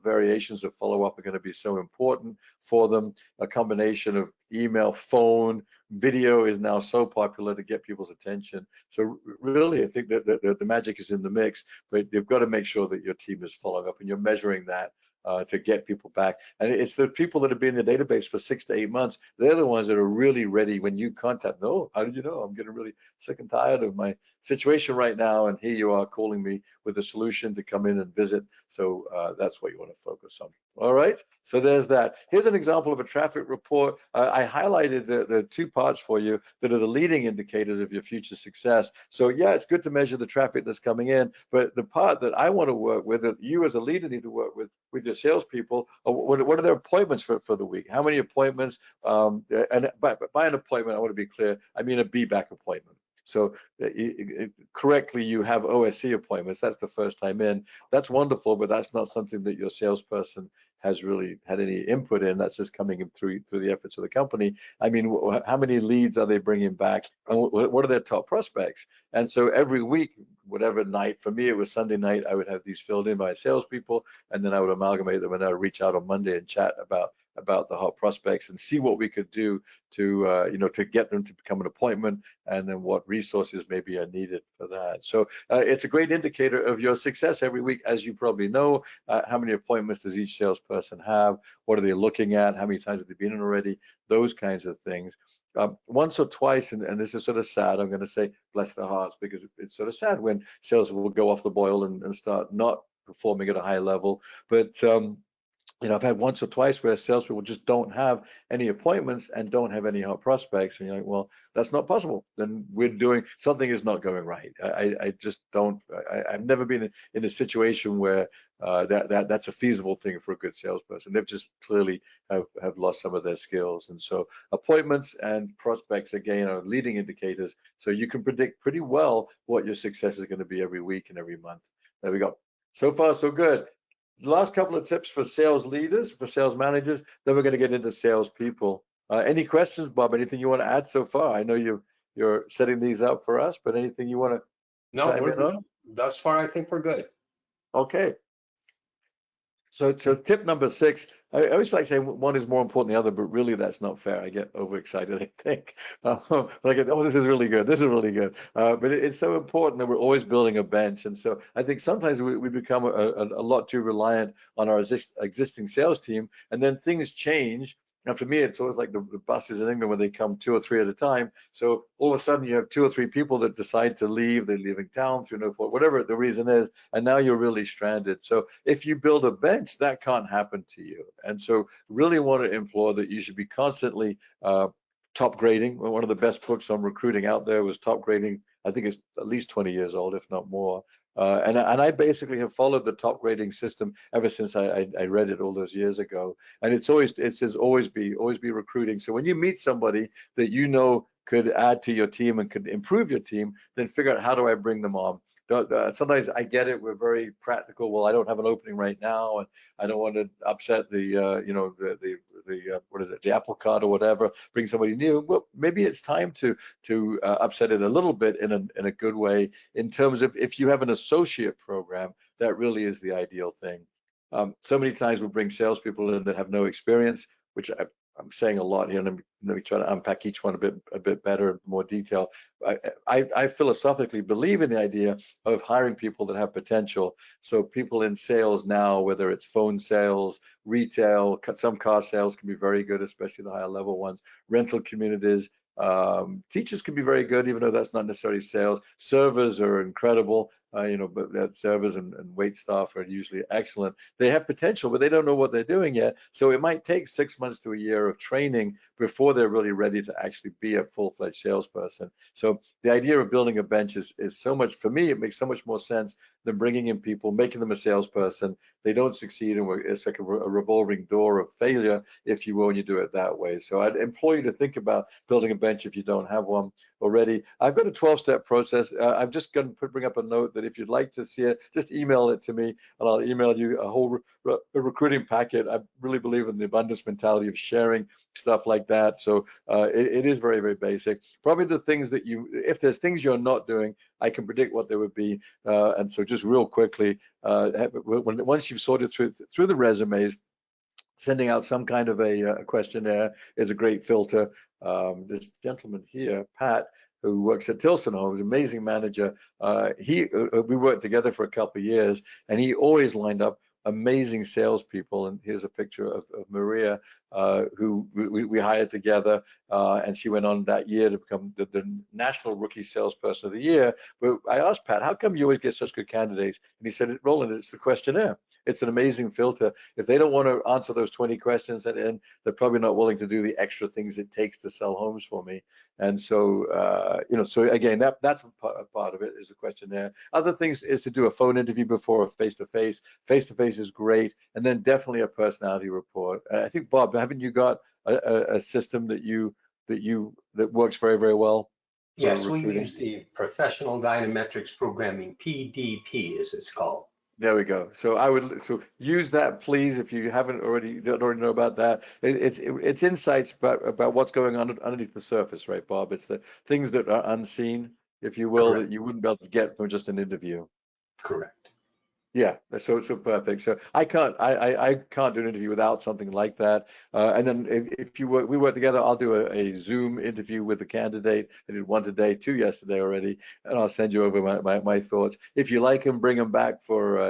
variations of follow-up are going to be so important for them. A combination of email, phone, video is now so popular to get people's attention. So really, I think that the magic is in the mix, but you've got to make sure that your team is following up and you're measuring that to get people back. And it's the people that have been in the database for 6 to 8 months. They're the ones that are really ready when you contact them. Oh, how did you know? I'm getting really sick and tired of my situation right now. And here you are calling me with a solution to come in and visit. So that's what you want to focus on. All right. So there's that. Here's an example of a traffic report. I highlighted the 2 parts for you that are the leading indicators of your future success. So yeah, it's good to measure the traffic that's coming in, but the part that I want to work with, that you as a leader need to work with your salespeople, what are their appointments for the week? How many appointments? And by an appointment, I want to be clear, I mean a be-back appointment. So correctly, you have OSC appointments. That's the first time in. That's wonderful, but that's not something that your salesperson has really had any input in. That's just coming in through the efforts of the company. I mean, how many leads are they bringing back? And what are their top prospects? And so every week, whatever night, for me, it was Sunday night, I would have these filled in by salespeople, and then I would amalgamate them, and I would reach out on Monday and chat about the hot prospects and see what we could do to to get them to become an appointment, and then what resources maybe are needed for that. So it's a great indicator of your success every week. As you probably know, how many appointments does each salesperson have? What are they looking at? How many times have they been in already? Those kinds of things. Once or twice, and this is sort of sad, I'm going to say bless their hearts, because it's sort of sad when sales will go off the boil and start not performing at a high level. But I've had once or twice where salespeople just don't have any appointments and don't have any hot prospects, and you're like, well, that's not possible. Then something is not going right. I just don't. I've never been in a situation where that's a feasible thing for a good salesperson. They've just clearly have lost some of their skills. And so appointments and prospects, again, are leading indicators. So you can predict pretty well what your success is going to be every week and every month. There we go. So far, so good. The last couple of tips for sales leaders, for sales managers, then we're going to get into sales people. Any questions, Bob? Anything you want to add so far? I know you're setting these up for us, but anything you want to chime in on? Thus far, I think we're good. Okay. So tip number 6, I always like saying one is more important than the other, but really that's not fair. I get overexcited, I think. Like, oh, this is really good. This is really good. But it's so important that we're always building a bench. And so I think sometimes we become a lot too reliant on our existing sales team, and then things change. And for me, it's always like the buses in England when they come 2 or 3 at a time. So all of a sudden you have 2 or 3 people that decide to leave. They're leaving town through no fault, whatever the reason is, and now you're really stranded. So if you build a bench, that can't happen to you. And so really want to implore that you should be constantly top grading. One of the best books on recruiting out there was Top Grading. I think it's at least 20 years old, if not more. And I basically have followed the top grading system ever since I read it all those years ago. And it says always be recruiting. So when you meet somebody that you know could add to your team and could improve your team, then figure out, how do I bring them on? Sometimes I get it. We're very practical. Well, I don't have an opening right now, and I don't want to upset the what is it, the apple cart or whatever. Bring somebody new. Well, maybe it's time to upset it a little bit in a good way. In terms of, if you have an associate program, that really is the ideal thing. So many times we bring salespeople in that have no experience, which I'm saying a lot here, and let me try to unpack each one a bit better in more detail. I philosophically believe in the idea of hiring people that have potential. So people in sales now, whether it's phone sales, retail, some car sales can be very good, especially the higher level ones, rental communities, teachers can be very good, even though that's not necessarily sales. Servers are incredible, but servers and wait staff are usually excellent. They have potential, but they don't know what they're doing yet. So it might take 6 months to a year of training before they're really ready to actually be a full-fledged salesperson. So the idea of building a bench is so much, for me, it makes so much more sense than bringing in people, making them a salesperson. They don't succeed, and it's like a revolving door of failure, if you will, when you do it that way. So I'd implore you to think about building a bench if you don't have one, already. I've got a 12-step process. I'm just going to bring up a note that if you'd like to see it, just email it to me, and I'll email you a whole recruiting packet. I really believe in the abundance mentality of sharing stuff like that. So it is very, very basic. Probably the things that if there's things you're not doing, I can predict what they would be. And so just real quickly, once you've sorted through the resumes, sending out some kind of a questionnaire is a great filter. This gentleman here, Pat, who works at Tilson Homes, amazing manager. We worked together for a couple of years, and he always lined up amazing salespeople. And here's a picture of Maria, who we hired together, and she went on that year to become the National Rookie Salesperson of the Year. But I asked Pat, how come you always get such good candidates? And he said, Roland, it's the questionnaire. It's an amazing filter. If they don't want to answer those 20 questions at the end, they're probably not willing to do the extra things it takes to sell homes for me. And so, so again, that's a part of it is the questionnaire. Other things is to do a phone interview before a face-to-face. Face-to-face is great, and then definitely a personality report. I think, Bob, haven't you got a system that works very, very well? Yes, we use the Professional Dynametrics Programming, PDP as it's called. There we go. So use that, please, if you don't already know about that. It's insights about what's going on underneath the surface, right, Bob? It's the things that are unseen, if you will, Correct. that you wouldn't be able to get from just an interview. Correct. Yeah, so perfect. So I can't do an interview without something like that. And then if we work together, I'll do a Zoom interview with the candidate. I did one today, 2 yesterday already, and I'll send you over my thoughts. If you like them, bring them back for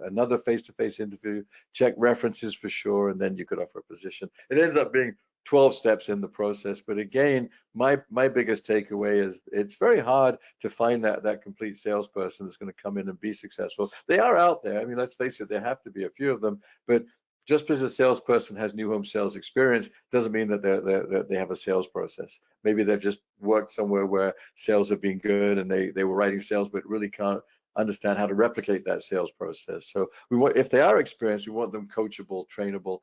another face-to-face interview. Check references for sure, and then you could offer a position. It ends up being 12 steps in the process. But again, my biggest takeaway is it's very hard to find that complete salesperson that's going to come in and be successful. They are out there. I mean, let's face it, there have to be a few of them, but just because a salesperson has new home sales experience doesn't mean that they have a sales process. Maybe they've just worked somewhere where sales have been good and they were writing sales, but really can't understand how to replicate that sales process. So if they are experienced, we want them coachable, trainable,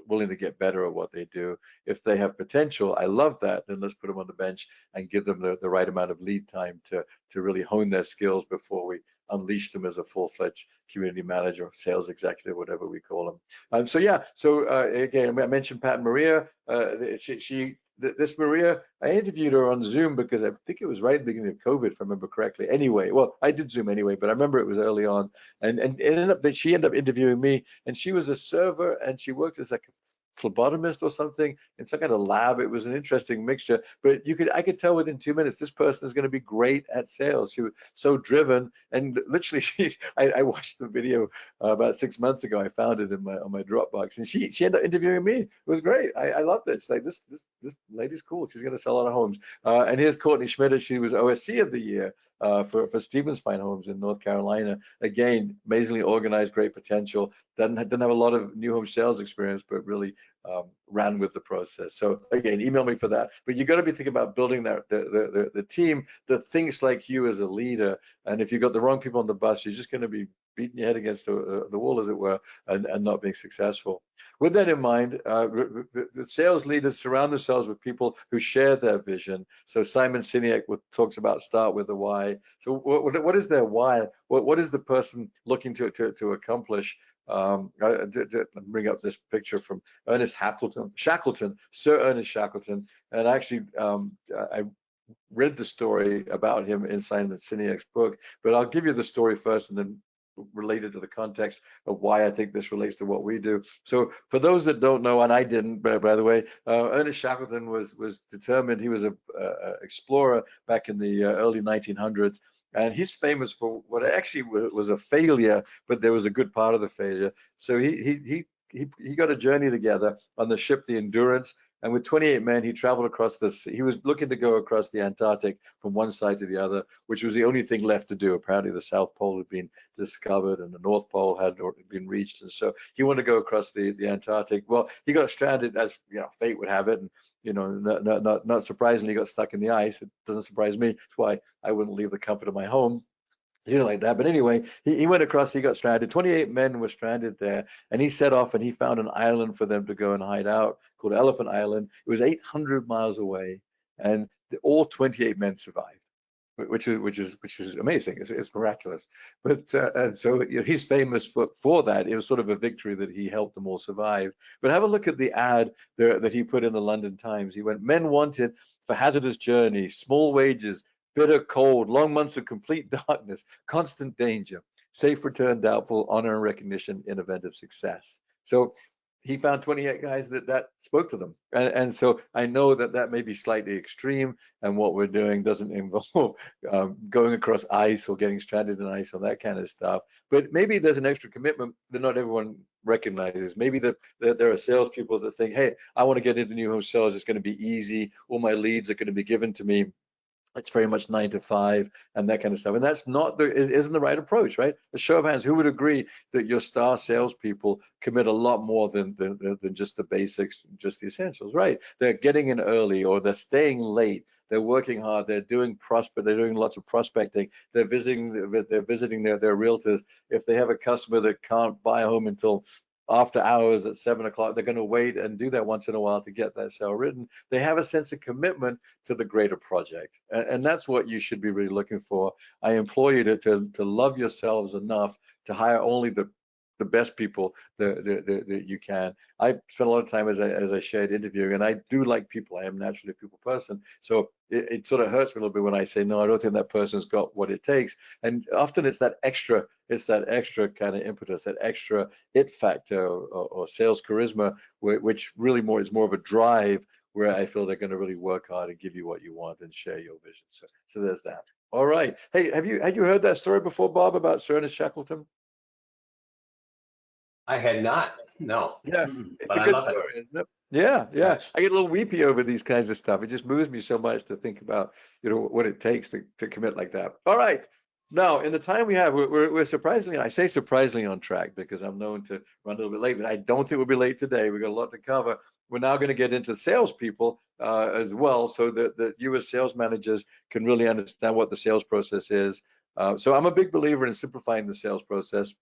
willing to get better at what they do. If they have potential, I love that, then let's put them on the bench and give them the right amount of lead time to really hone their skills before we unleash them as a full-fledged community manager, sales executive, whatever we call them. Again, I mentioned Pat and Maria. This Maria, I interviewed her on Zoom because I think it was right at the beginning of COVID, if I remember correctly. Anyway, well, I did Zoom anyway, but I remember it was early on. And she ended up interviewing me, and she was a server, and she worked as like a phlebotomist or something in some kind of lab. It was an interesting mixture, but I could tell within 2 minutes this person is going to be great at sales. She was so driven, and literally I watched the video about 6 months ago. I found it on my Dropbox, and she ended up interviewing me. It was great. I loved it. It's like this lady's cool. She's going to sell a lot of homes. And here's Courtney Schmidt. She was OSC of the year for Stevens Fine Homes in North Carolina. Again, amazingly organized, great potential. Didn't have a lot of new home sales experience, but really ran with the process. So again, email me for that. But you got to be thinking about building the team that thinks like you as a leader. And if you've got the wrong people on the bus, you're just going to be beating your head against the wall, as it were, and not being successful. With that in mind, the sales leaders surround themselves with people who share their vision. So Simon Sinek talks about start with the why. So what is their why? What is the person looking to accomplish? Bring up this picture from Ernest Shackleton, Sir Ernest Shackleton, and actually I read the story about him in Simon Sinek's book, but I'll give you the story first and then related to the context of why I think this relates to what we do. So for those that don't know, and I didn't, by the way, Ernest Shackleton was determined. He was a explorer back in the early 1900s. And he's famous for what actually was a failure, but there was a good part of the failure. So he got a journey together on the ship, the Endurance, and with 28 men, he traveled across this. He was looking to go across the Antarctic from one side to the other, which was the only thing left to do. Apparently, the South Pole had been discovered and the North Pole had been reached, and so he wanted to go across the Antarctic. Well, he got stranded, as fate would have it, and not surprisingly, got stuck in the ice. It doesn't surprise me. That's why I wouldn't leave the comfort of my home. Like that. But anyway, he went across, he got stranded. 28 men were stranded there, and he set off and he found an island for them to go and hide out called Elephant Island. It was 800 miles away. And all 28 men survived, which is amazing. It's miraculous. But and so he's famous for that. It was sort of a victory that he helped them all survive. But have a look at the ad there that he put in the London Times. He went, men wanted for hazardous journey, small wages, bitter cold, long months of complete darkness, constant danger, safe return doubtful, honor and recognition in event of success. So he found 28 guys that spoke to them. And so I know that may be slightly extreme, and what we're doing doesn't involve going across ice or getting stranded in ice or that kind of stuff. But maybe there's an extra commitment that not everyone recognizes. Maybe that there are salespeople that think, hey, I want to get into new home sales. It's going to be easy. All my leads are going to be given to me. It's very much 9 to 5 and that kind of stuff. And that's not isn't the right approach, right? A show of hands, who would agree that your star salespeople commit a lot more than just the basics, just the essentials, right? They're getting in early, or they're staying late. They're working hard. They're doing they're doing lots of prospecting. They're visiting their realtors. If they have a customer that can't buy a home until after hours at 7 o'clock, they're going to wait and do that once in a while to get that sale written. They have a sense of commitment to the greater project. And that's what you should be really looking for. I implore you to love yourselves enough to hire only the best people that you can. I spent a lot of time, as I shared, interviewing, and I do like people. I am naturally a people person. So it sort of hurts me a little bit when I say, no, I don't think that person's got what it takes. And often it's that extra kind of impetus, that extra it factor or sales charisma, which really is more of a drive, where I feel they're going to really work hard and give you what you want and share your vision. So there's that. All right. Hey, had you heard that story before, Bob, about Sir Ernest Shackleton? I had not, no. Yeah, it's But a I good love it. story, isn't it? Yeah. Yes. I get a little weepy over these kinds of stuff. It just moves me so much to think about, what it takes to commit like that. All right. Now, in the time we have, we're surprisingly, I say surprisingly on track because I'm known to run a little bit late, but I don't think we'll be late today. We've got a lot to cover. We're now going to get into salespeople as well, so that you as sales managers can really understand what the sales process is. So I'm a big believer in simplifying the sales process.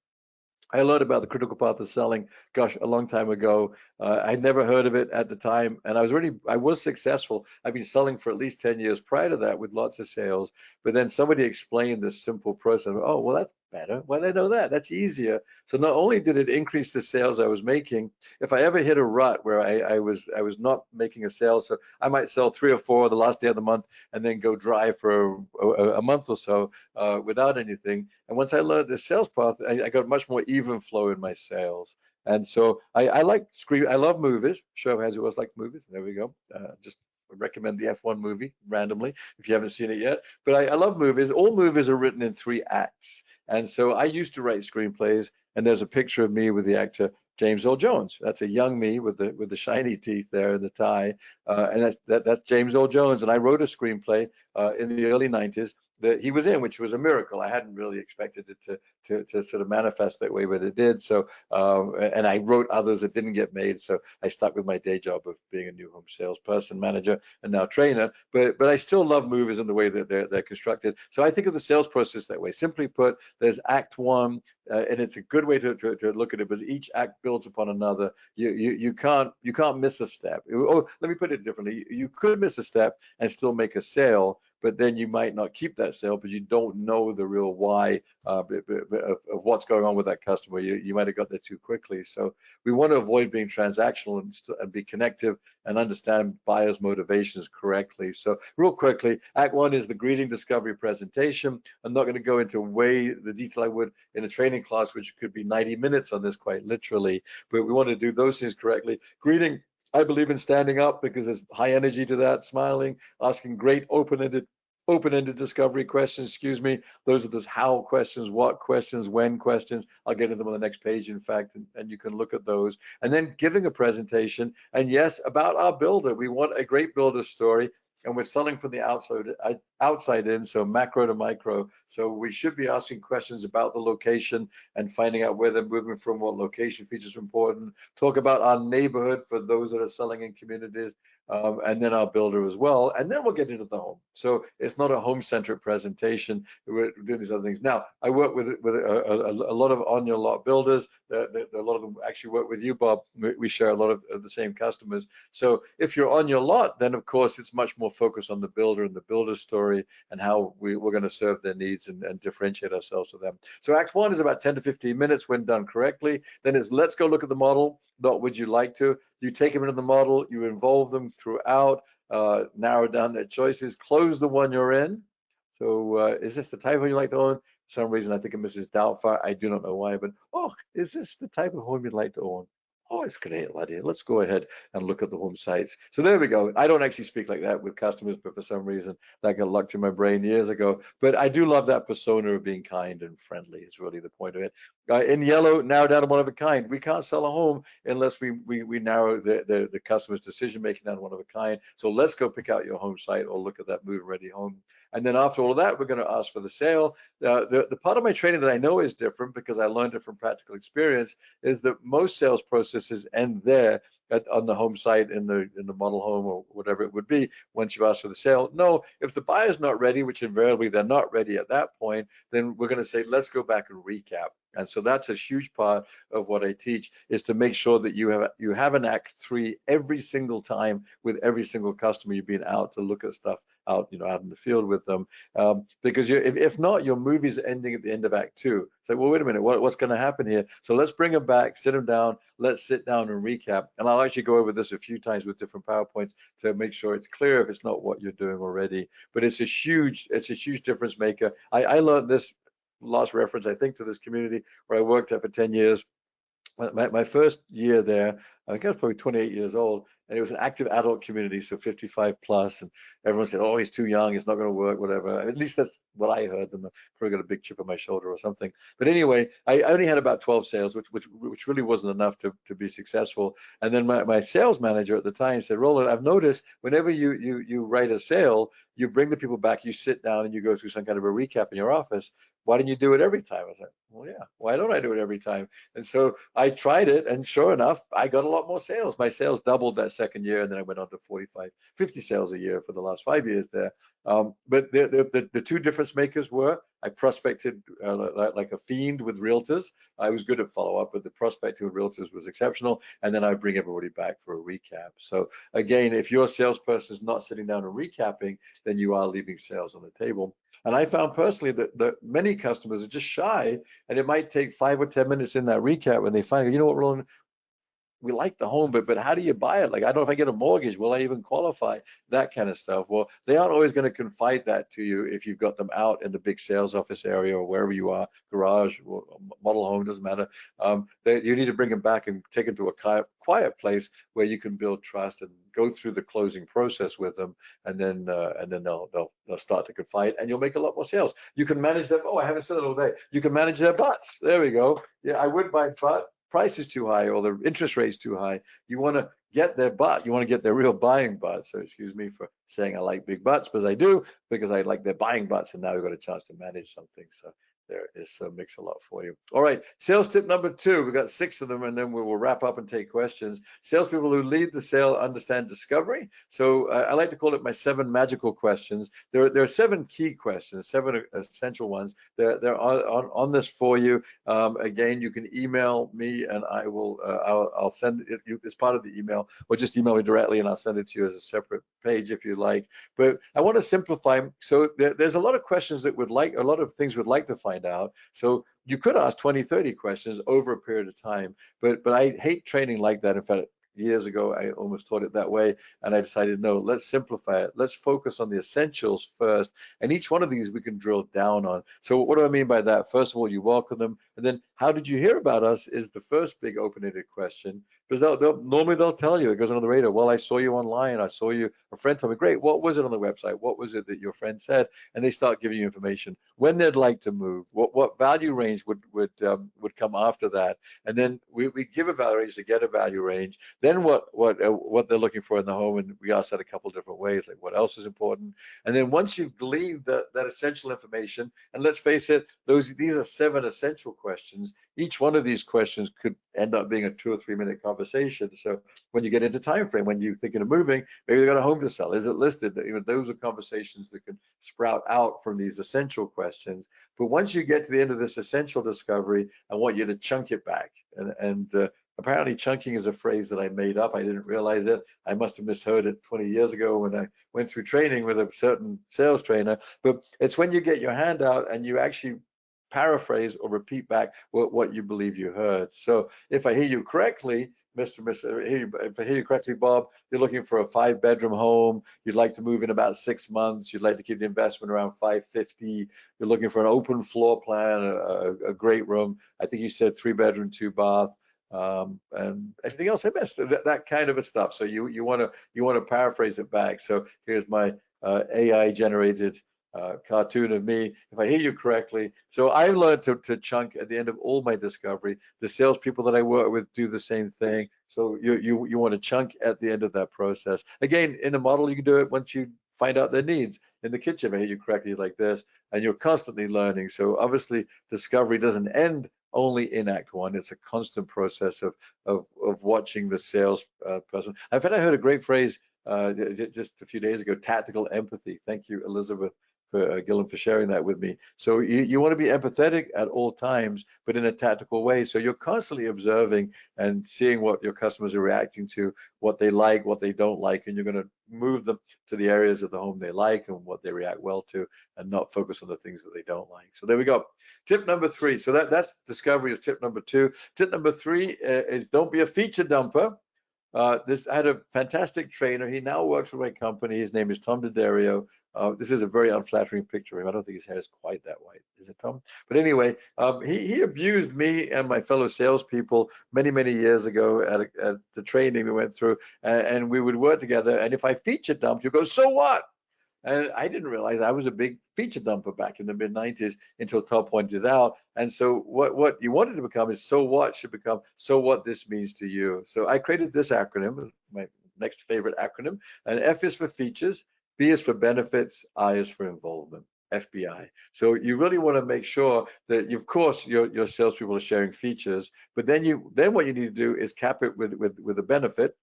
I learned about the critical path of selling, gosh, a long time ago. I'd never heard of it at the time, and I was successful. I've been selling for at least 10 years prior to that with lots of sales, but then somebody explained this simple process. Oh, well, that's better. Why did I know that? That's easier. So not only did it increase the sales I was making, if I ever hit a rut where I was not making a sale, so I might sell 3 or 4 the last day of the month and then go dry for a month or so without anything. And once I learned the sales path, I got much more even flow in my sales. And so I like screen. I love movies. Show has always liked movies. There we go. Just recommend the F1 movie randomly if you haven't seen it yet. But I love movies. All movies are written in 3 acts. And so I used to write screenplays. And there's a picture of me with the actor James Earl Jones. That's a young me with the shiny teeth there and the tie. And that's James Earl Jones. And I wrote a screenplay in the early 90s that he was in, which was a miracle. I hadn't really expected it to sort of manifest that way, but it did. So, and I wrote others that didn't get made. So I stuck with my day job of being a new home salesperson, manager, and now trainer. But I still love movies and the way that they're constructed. So I think of the sales process that way. Simply put, there's Act 1, and it's a good way to look at it, because each act builds upon another. You can't miss a step. Oh, let me put it differently. You could miss a step and still make a sale, but then you might not keep that sale because you don't know the real why of what's going on with that customer. You might have got there too quickly. So we want to avoid being transactional and be connective and understand buyers' motivations correctly. So real quickly, Act 1 is the greeting, discovery, presentation. I'm not going to go into the detail I would in a training class, which could be 90 minutes on this quite literally, but we want to do those things correctly. Greeting, I believe in standing up because there's high energy to that, smiling, asking great open-ended discovery questions, those are those how questions, what questions, when questions. I'll get into them on the next page, in fact, and you can look at those. And then giving a presentation, and yes, about our builder. We want a great builder story, and we're selling from the outside in, so macro to micro. So we should be asking questions about the location and finding out where they're moving from, what location features are important. Talk about our neighborhood for those that are selling in communities, and then our builder as well. And then we'll get into the home. So it's not a home-centric presentation. We're doing these other things. Now, I work with a lot of on-your-lot builders. A lot of them actually work with you, Bob. We share a lot of the same customers. So if you're on your lot, then of course it's much more focus on the builder and the builder story and how we're going to serve their needs and differentiate ourselves to them. So Act 1 is about 10 to 15 minutes when done correctly. Then it's let's go look at the model. Not would you like to? You take them into the model, you involve them throughout, narrow down their choices, close the one you're in. So is this the type of home you like to own? For some reason, I think of Mrs. Doubtfire. I do not know why, but is this the type of home you'd like to own? Oh, it's great, laddie. Let's go ahead and look at the home sites. So there we go. I don't actually speak like that with customers, but for some reason that got locked in my brain years ago. But I do love that persona of being kind and friendly is really the point of it. In yellow, narrow down to one of a kind. We can't sell a home unless we narrow the customer's decision making down to one of a kind. So let's go pick out your home site or look at that move ready home. And then after all of that, we're going to ask for the sale. The part of my training that I know is different because I learned it from practical experience is that most sales processes end there on the home site in the model home or whatever it would be once you ask for the sale. No, if the buyer's not ready, which invariably they're not ready at that point, then we're going to say, let's go back and recap. And so that's a huge part of what I teach is to make sure that you have an Act 3 every single time with every single customer you've been out to look at stuff out in the field with them, because if not, your movie's ending at the end of Act 2. So, well, wait a minute, what's going to happen here? So let's bring them back, sit them down, let's sit down and recap. And I'll actually go over this a few times with different PowerPoints to make sure it's clear if it's not what you're doing already. But it's a huge difference maker. I learned this last reference, I think, to this community where I worked at for 10 years. My first year there, I think I was probably 28 years old, and it was an active adult community, so 55 plus, and everyone said, oh, he's too young, it's not going to work, whatever. At least that's what I heard. Them probably got a big chip on my shoulder or something. But anyway, I only had about 12 sales, which really wasn't enough to be successful. And then my sales manager at the time said, Roland, I've noticed whenever you write a sale, you bring the people back, you sit down, and you go through some kind of a recap in your office. Why didn't you do it every time? I was like, well, yeah, why don't I do it every time? And so I tried it, and sure enough, I got a lot more sales. My sales doubled that second year, and then I went on to 45, 50 sales a year for the last 5 years there. But the two difference makers were I prospected like a fiend with realtors. I was good at follow-up, but the prospecting with realtors was exceptional. And then I bring everybody back for a recap. So again, if your salesperson is not sitting down and recapping, then you are leaving sales on the table. And I found personally that many customers are just shy, and it might take 5 or 10 minutes in that recap when they find, you know what, Roland, we like the home, but how do you buy it? Like, I don't know if I get a mortgage, will I even qualify? That kind of stuff. Well, they aren't always going to confide that to you if you've got them out in the big sales office area or wherever you are, garage, or model home, doesn't matter. You need to bring them back and take them to a quiet place where you can build trust and go through the closing process with them, and then they'll start to confide, and you'll make a lot more sales. You can manage them. Oh, I haven't said it all day. You can manage their butts. There we go. Yeah, I would buy butt. Price is too high or the interest rate is too high. You want to get their butt. You want to get their real buying butt. So excuse me for saying I like big butts, but I do, because I like their buying butts, and now we've got a chance to manage something. So there is makes a lot for you. All right, sales tip number 2. We've got 6 of them, and then we will wrap up and take questions. Salespeople who lead the sale understand discovery. So I like to call it my 7 magical questions. There are 7 key questions, 7 essential ones. They're on this for you. Again, you can email me, and I will I'll send it as part of the email, or just email me directly, and I'll send it to you as a separate page if you like. But I want to simplify. So there's a lot of questions that a lot of things we'd like to find out. So you could ask 20, 30 questions over a period of time, but I hate training like that. In fact, years ago, I almost taught it that way, and I decided, no, let's simplify it. Let's focus on the essentials first, and each one of these we can drill down on. So what do I mean by that? First of all, you welcome them, and then how did you hear about us is the first big open-ended question, because normally they'll tell you, it goes on the radar, well, I saw you online, I saw you, a friend told me, great, what was it on the website? What was it that your friend said? And they start giving you information, when they'd like to move, what value range would come after that, and then we give a value range to get a value range. Then what they're looking for in the home, and we ask that a couple of different ways, like what else is important. And then once you've gleaned that essential information, and let's face it, these are 7 essential questions. Each one of these questions could end up being a 2 or 3 minute conversation. So when you get into time frame, when you're thinking of moving, maybe they got a home to sell, is it listed? Those are conversations that can sprout out from these essential questions. But once you get to the end of this essential discovery, I want you to chunk it back and Apparently chunking is a phrase that I made up. I didn't realize it. I must have misheard it 20 years ago when I went through training with a certain sales trainer. But it's when you get your hand out and you actually paraphrase or repeat back what you believe you heard. So if I hear you correctly, if I hear you correctly, Bob, you're looking for a 5-bedroom home. You'd like to move in about 6 months. You'd like to keep the investment around 550. You're looking for an open floor plan, a great room. I think you said 3-bedroom, 2-bath. And anything else I missed? That kind of a stuff. So you want to paraphrase it back. So here's my AI generated cartoon of me, if I hear you correctly. So I learned to chunk at the end of all my discovery. The salespeople that I work with do the same thing. So you want to chunk at the end of that process. Again, in a model, you can do it once you find out their needs. In the kitchen, if I hear you correctly like this, and you're constantly learning. So obviously, discovery doesn't end only in Act 1. It's a constant process of watching the sales person. In fact, I heard a great phrase just a few days ago, tactical empathy. Thank you, Elizabeth Gillen, for sharing that with me. So you want to be empathetic at all times, but in a tactical way. So you're constantly observing and seeing what your customers are reacting to, what they like, what they don't like, and you're going to move them to the areas of the home they like and what they react well to, and not focus on the things that they don't like. So there we go. Tip number 3. So that's discovery is tip number 2. Tip number 3 is don't be a feature dumper. I had a fantastic trainer. He now works for my company. His name is Tom D'Addario. This is a very unflattering picture of him. I don't think his hair is quite that white. Is it, Tom? But anyway, he abused me and my fellow salespeople many years ago at the training we went through, and we would work together. And if I feature dumped, you go, so what? And I didn't realize I was a big feature dumper back in the mid-90s until Todd pointed it out. And so what you wanted to become is so what should become so what this means to you. So I created this acronym, my next favorite acronym, and F is for features, B is for benefits, I is for involvement. FBI. So you really want to make sure that, of course, your salespeople are sharing features, but then what you need to do is cap it with a benefit.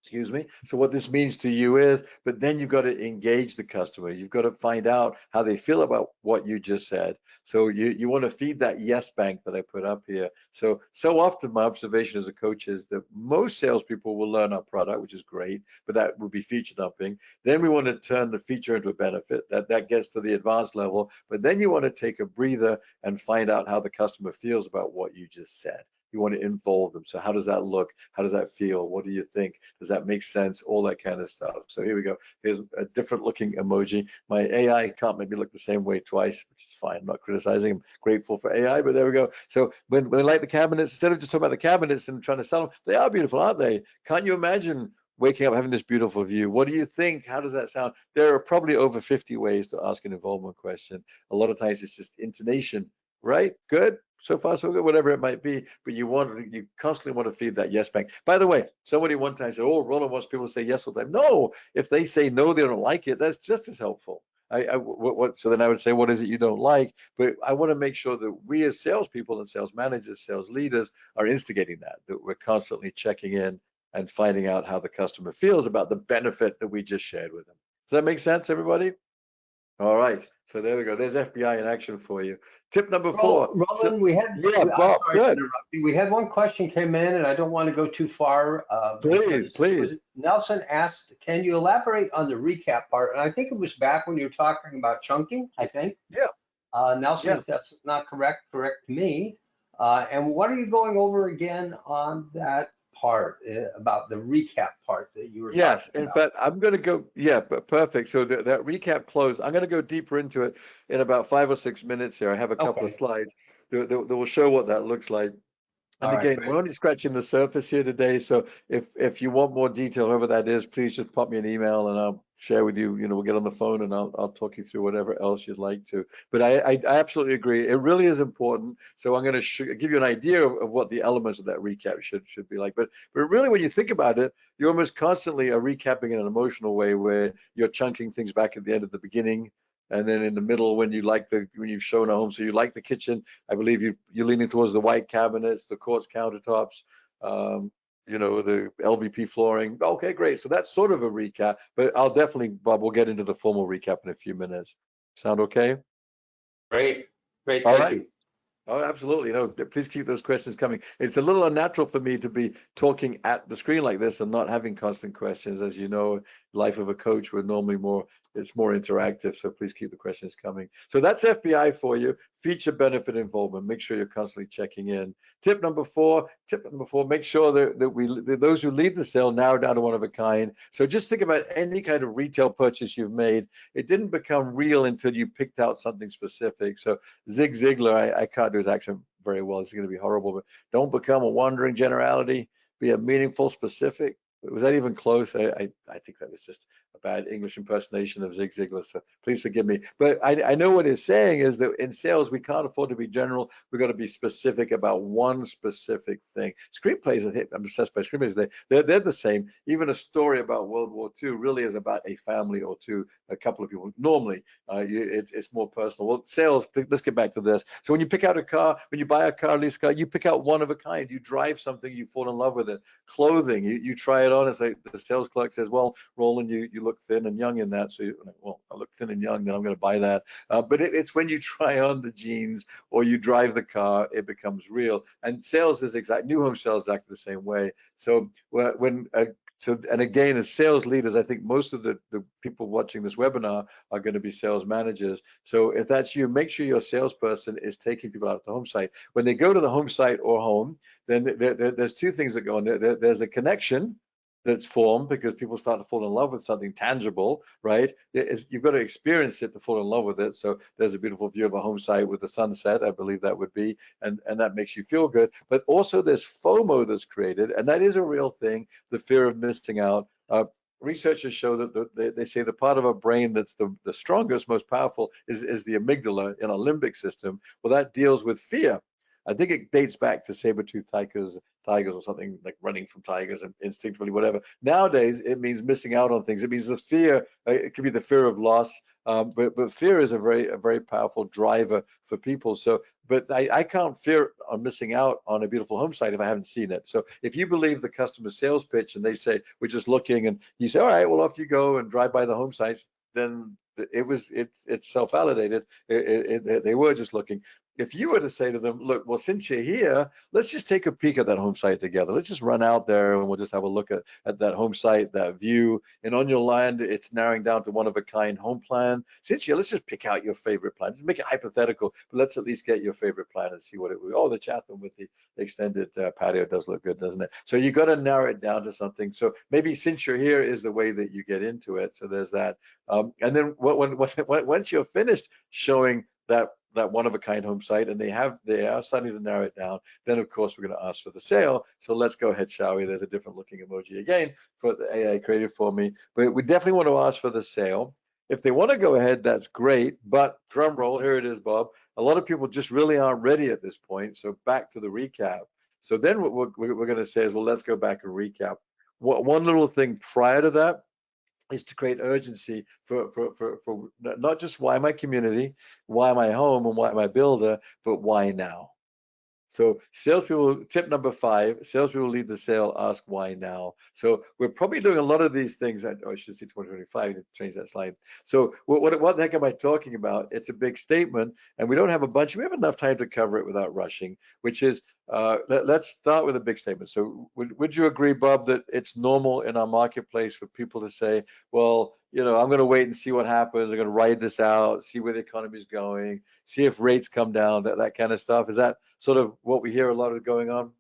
Excuse me. So what this means to you is, but then you've got to engage the customer. You've got to find out how they feel about what you just said. So you want to feed that yes bank that I put up here. So often my observation as a coach is that most salespeople will learn our product, which is great, but that would be feature dumping. Then we want to turn the feature into a benefit. That gets to the advanced level. But then you want to take a breather and find out how the customer feels about what you just said. You want to involve them. So how does that look? How does that feel? What do you think? Does that make sense? All that kind of stuff. So here we go. Here's a different looking emoji. My AI can't make me look the same way twice, which is fine. I'm not criticizing. I'm grateful for AI, but there we go. So when they like the cabinets, instead of just talking about the cabinets and trying to sell them, they are beautiful, aren't they? Can't you imagine waking up having this beautiful view? What do you think? How does that sound? There are probably over 50 ways to ask an involvement question. A lot of times it's just intonation, right? Good. So far, so good, whatever it might be, but you constantly want to feed that yes bank. By the way, somebody one time said, oh, Roland wants people to say yes all the time. No, if they say no, they don't like it, that's just as helpful. So then I would say, what is it you don't like? But I want to make sure that we as salespeople and sales managers, sales leaders are instigating that we're constantly checking in and finding out how the customer feels about the benefit that we just shared with them. Does that make sense, everybody? All right, so there we go. There's FBI in action for you. Tip number 4. Roland, we had Bob, good. We had one question came in, and I don't want to go too far. Please. Nelson asked, can you elaborate on the recap part? And I think it was back when you were talking about chunking, I think. Yeah. Nelson, if that's not correct me. And what are you going over again on that part about the recap part that you were talking about? In fact, I'm going to go, but perfect. So that recap close, I'm going to go deeper into it in about 5 or 6 minutes here. I have a couple of slides that will show what that looks like. And again, we're only scratching the surface here today. So if you want more detail, whoever that is, please just pop me an email and I'll share with you. We'll get on the phone and I'll talk you through whatever else you'd like to. But I absolutely agree. It really is important. So I'm going to give you an idea of what the elements of that recap should be like. But really, when you think about it, you almost constantly are recapping in an emotional way where you're chunking things back at the end of the beginning. And then in the middle, when you've shown a home, so you like the kitchen, I believe you're leaning towards the white cabinets, the quartz countertops, the LVP flooring. Okay, great. So that's sort of a recap, but Bob, we'll get into the formal recap in a few minutes. Sound okay? Great. All right. Thank you. Oh, absolutely. No, please keep those questions coming. It's a little unnatural for me to be talking at the screen like this and not having constant questions. As you know, life of a coach, we're normally it's more interactive. So please keep the questions coming. So that's FBI for you. Feature benefit involvement. Make sure you're constantly checking in. Tip number four, make sure that those who lead the sale narrow down to one of a kind. So just think about any kind of retail purchase you've made. It didn't become real until you picked out something specific. So Zig Ziglar, I can't do his accent very well. It's going to be horrible, but don't become a wandering generality, be a meaningful specific. Was that even close? I think that was just a bad English impersonation of Zig Ziglar, so please forgive me. But I know what he's saying is that in sales, we can't afford to be general. We've got to be specific about one specific thing. Screenplays, I'm obsessed by screenplays. They're the same. Even a story about World War II really is about a family or two, a couple of people. Normally, it's more personal. Well, sales, let's get back to this. So when you pick out a car, when you buy a car, lease a car, you pick out one of a kind. You drive something, you fall in love with it. Clothing, you try it on. It's like the sales clerk says, well, Roland, you look thin and young in that. So, well, I look thin and young, then I'm going to buy that. But it's when you try on the jeans or you drive the car, it becomes real. And sales is new home sales is exactly the same way. So and again, as sales leaders, I think most of the people watching this webinar are going to be sales managers. So if that's you, make sure your salesperson is taking people out to the home site. When they go to the home site or home, then there's two things that go on. There's a connection that's formed because people start to fall in love with something tangible, right? You've got to experience it to fall in love with it. So there's a beautiful view of a home site with the sunset, I believe that would be, and that makes you feel good. But also there's FOMO that's created, and that is a real thing, the fear of missing out. Researchers show that they say the part of our brain that's the strongest, most powerful is the amygdala in our limbic system. Well, that deals with fear. I think it dates back to saber-toothed tigers or something like running from tigers and instinctively, whatever. Nowadays, it means missing out on things. It means the fear. It could be the fear of loss, but fear is a very powerful driver for people. So, but I can't fear on missing out on a beautiful home site if I haven't seen it. So, if you believe the customer sales pitch and they say we're just looking, and you say, all right, well, off you go and drive by the home sites, then it's self-validated. They were just looking. If you were to say to them, look, well, since you're here, let's just take a peek at that home site together. Let's just run out there and we'll just have a look at that home site, that view. And on your land, it's narrowing down to one of a kind home plan. Since you're, let's just pick out your favorite plan. Just make it hypothetical, but let's at least get your favorite plan and see what it would be. Oh, the Chatham with the extended patio does look good, doesn't it? So you got to narrow it down to something. So maybe since you're here is the way that you get into it. So there's that. And then once you're finished showing that one of a kind home site and they are starting to narrow it down, then of course we're going to ask for the sale. So let's go ahead, shall we? There's a different looking emoji again for the AI created for me, but we definitely want to ask for the sale. If they want to go ahead, that's great, but drum roll, here it is, Bob. A lot of people just really aren't ready at this point. So back to the recap. So then what we're going to say is, well, let's go back and recap. One little thing prior to that is to create urgency for not just why my community, why my home, and why my builder, but why now. So salespeople, tip number 5, salespeople lead the sale, ask why now. So we're probably doing a lot of these things. I should say 2025 to change that slide. So what the heck am I talking about? It's a big statement, and we don't have a bunch. We have enough time to cover it without rushing, which is, let's start with a big statement. So would you agree, Bob, that it's normal in our marketplace for people to say, well, I'm going to wait and see what happens. I'm going to ride this out, see where the economy is going, see if rates come down, that kind of stuff. Is that sort of what we hear a lot of going on?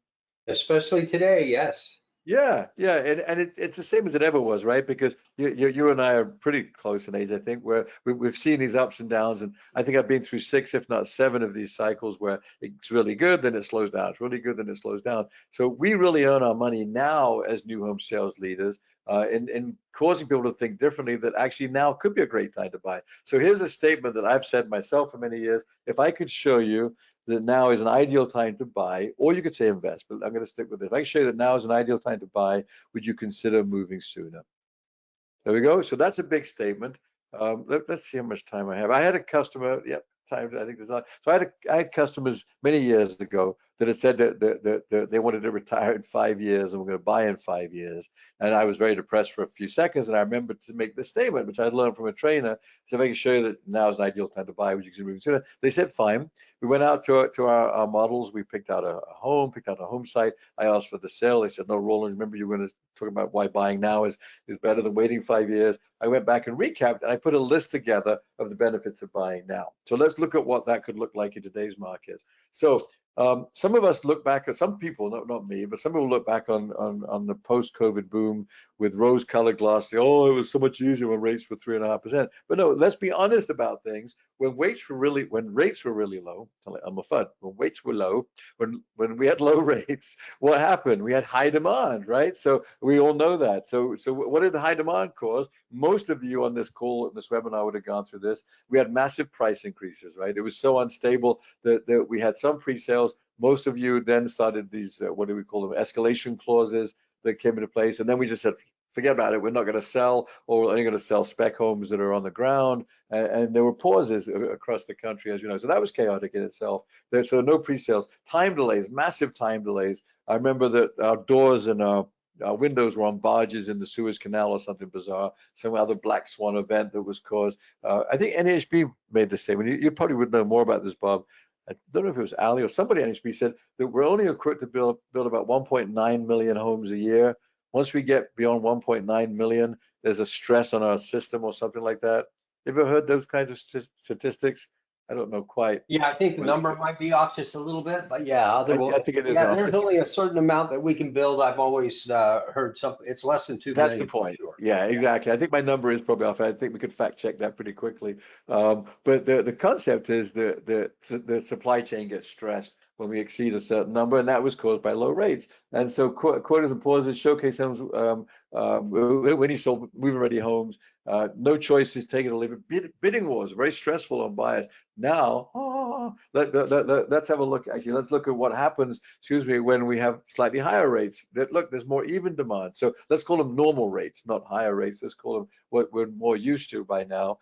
Especially today, yes. Yeah, and it's the same as it ever was, right? Because you and I are pretty close in age, I think, where we've seen these ups and downs, and I think I've been through 6, if not 7 of these cycles where it's really good, then it slows down. It's really good, then it slows down. So we really earn our money now as new home sales leaders, in causing people to think differently, that actually now could be a great time to buy. So here's a statement that I've said myself for many years. If I could show you that now is an ideal time to buy, or you could say invest, but I'm going to stick with this. If I show you that now is an ideal time to buy, would you consider moving sooner? There we go. So that's a big statement. Let's see how much time I have. I had a customer, yep, time. I think there's not. So I had customers many years ago that had said that they wanted to retire in 5 years and were going to buy in 5 years. And I was very depressed for a few seconds. And I remembered to make this statement, which I learned from a trainer. So if I can show you that now is an ideal time to buy, which you can move sooner. They said, fine. We went out to our models. We picked out a home, picked out a home site. I asked for the sale. They said, no, Roland, remember you were going to talk about why buying now is better than waiting 5 years. I went back and recapped, and I put a list together of the benefits of buying now. So let's look at what that could look like in today's market. So some of us look back at, some people, not me, but some people look back on the post-COVID boom with rose-colored glasses. Oh, it was so much easier when rates were 3.5%. But no, let's be honest about things. When rates were really low, I'm a FUD. When rates were low, when we had low rates, what happened? We had high demand, right? So we all know that. So what did the high demand cause? Most of you on this call, this webinar would have gone through this. We had massive price increases, right? It was so unstable that we had some pre-sales. Most of you then started these, what do we call them, escalation clauses that came into place. And then we just said, forget about it. We're not going to sell, or we're only going to sell spec homes that are on the ground. And there were pauses across the country, as you know. So that was chaotic in itself. So no pre-sales, time delays, massive time delays. I remember that our doors and our windows were on barges in the Suez Canal or something bizarre, some other black swan event that was caused. I think NAHB made the same. You probably would know more about this, Bob. I don't know if it was Ali or somebody at NHB said that we're only equipped to build about 1.9 million homes a year. Once we get beyond 1.9 million, there's a stress on our system or something like that. You ever heard those kinds of statistics? I don't know quite. Yeah, I think the number might be off just a little bit, but yeah, I think it is yeah, off. there's only a certain amount that we can build. I've always heard something, it's less than 2 million. That's the point. Sure. Yeah, exactly. I think my number is probably off. I think we could fact check that pretty quickly. But the concept is that the supply chain gets stressed when we exceed a certain number, and that was caused by low rates. And so quarters and pauses, showcase homes, when he sold move-ready homes, no choices, take it or leave it. Bidding wars, very stressful on buyers. Now, let's have a look. Actually, let's look at what happens, when we have slightly higher rates. Look, there's more even demand. So let's call them normal rates, not higher rates. Let's call them what we're more used to by now.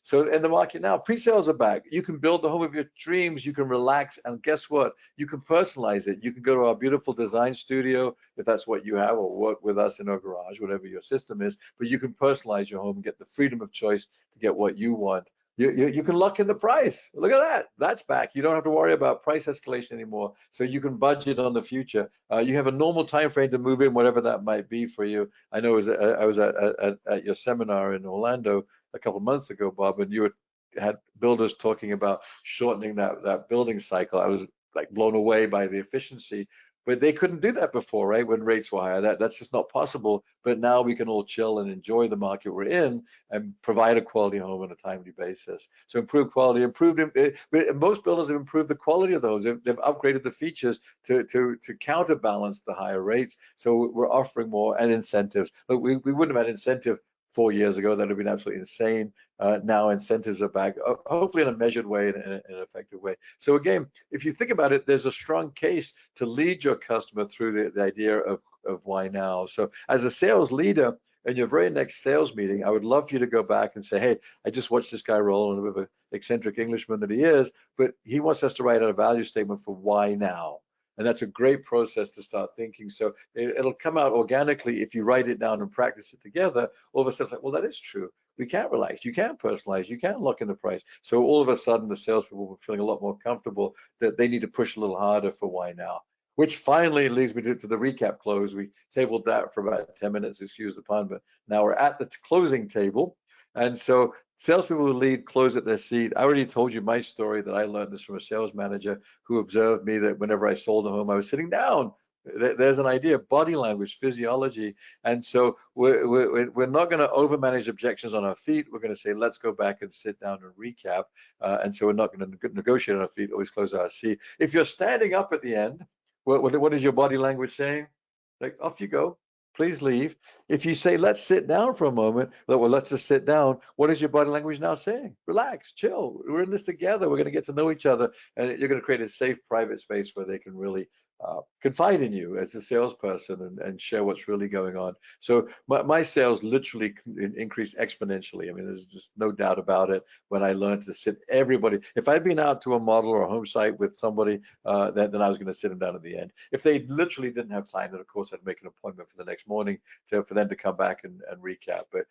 So in the market now, pre-sales are back. You can build the home of your dreams. You can relax, and guess what? You can personalize it. You can go to our beautiful design studio if that's what you have, or work with us in our garage, whatever your system is. But you can personalize your home and get the freedom of choice to get what you want. You can lock in the price. Look at that. That's back. You don't have to worry about price escalation anymore. So you can budget on the future. You have a normal time frame to move in, whatever that might be for you. I know I was at your seminar in Orlando a couple of months ago, Bob, and you had builders talking about shortening that building cycle. I was like blown away by the efficiency. But they couldn't do that before, right? When rates were higher, that's just not possible. But now we can all chill and enjoy the market we're in and provide a quality home on a timely basis. So improved quality, most builders have improved the quality of those. They've upgraded the features to counterbalance the higher rates. So we're offering more and incentives. But we wouldn't have had incentive 4 years ago. That would have been absolutely insane. Now incentives are back, hopefully in a measured way and in an effective way. So again, if you think about it, there's a strong case to lead your customer through the idea of why now. So as a sales leader, in your very next sales meeting, I would love for you to go back and say, hey, I just watched this guy roll, and a bit of an eccentric Englishman that he is, but he wants us to write out a value statement for why now. And that's a great process to start thinking. So it'll come out organically if you write it down and practice it together. All of a sudden, it's like, well, that is true. We can't relax. You can't personalize. You can't lock in the price. So all of a sudden, the salespeople were feeling a lot more comfortable that they need to push a little harder for why now. Which finally leads me to the recap close. We tabled that for about 10 minutes, excuse the pun, but now we're at the closing table. And so salespeople who lead close at their seat. I already told you my story that I learned this from a sales manager who observed me that whenever I sold a home, I was sitting down. There's an idea, body language, physiology. And so we're not going to overmanage objections on our feet. We're going to say, let's go back and sit down and recap. And so we're not going to negotiate on our feet, always close our seat. If you're standing up at the end, what is your body language saying? Like, off you go. Please leave. If you say, let's sit down for a moment, well, let's just sit down. What is your body language now saying? Relax, chill. We're in this together. We're going to get to know each other. And you're going to create a safe, private space where they can really confide in you as a salesperson and share what's really going on. So my sales literally increased exponentially. I mean, there's just no doubt about it when I learned to sit everybody. If I'd been out to a model or a home site with somebody, then I was going to sit them down at the end. If they literally didn't have time, then of course I'd make an appointment for the next morning for them to come back and recap. But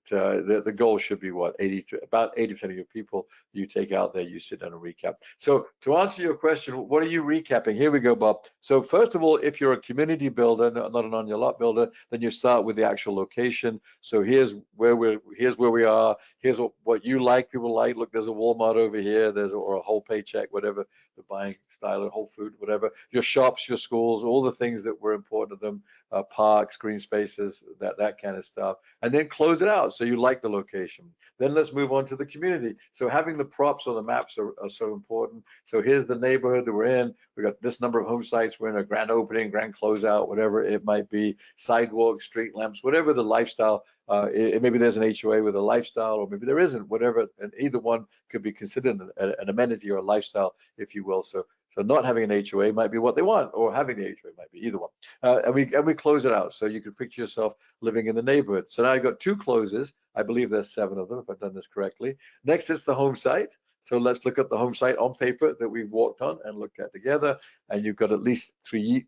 the goal should be what, about 80% of your people you take out there, you sit down and recap. So to answer your question, what are you recapping? Here we go, Bob. So first of all, if you're a community builder, not an on your lot builder, then you start with the actual location. So here's where we are. Here's what you like, people like. Look, there's a Walmart over here. Or a Whole Paycheck, whatever the buying style, of Whole Food, whatever. Your shops, your schools, all the things that were important to them, parks, green spaces, that kind of stuff. And then close it out. So you like the location. Then let's move on to the community. So having the props on the maps are so important. So here's the neighborhood that we're in. We got this number of home sites. We're in a grand opening, grand closeout, whatever it might be, sidewalks, street lamps, whatever the lifestyle. Maybe there's an HOA with a lifestyle, or maybe there isn't, whatever. And either one could be considered an amenity or a lifestyle, if you will. So not having an HOA might be what they want, or having the HOA might be either one. And we close it out. So you can picture yourself living in the neighborhood. So now I've got 2 closes. I believe there's 7 of them, if I've done this correctly. Next is the home site. So let's look at the home site on paper that we've walked on and looked at together. And you've got at least three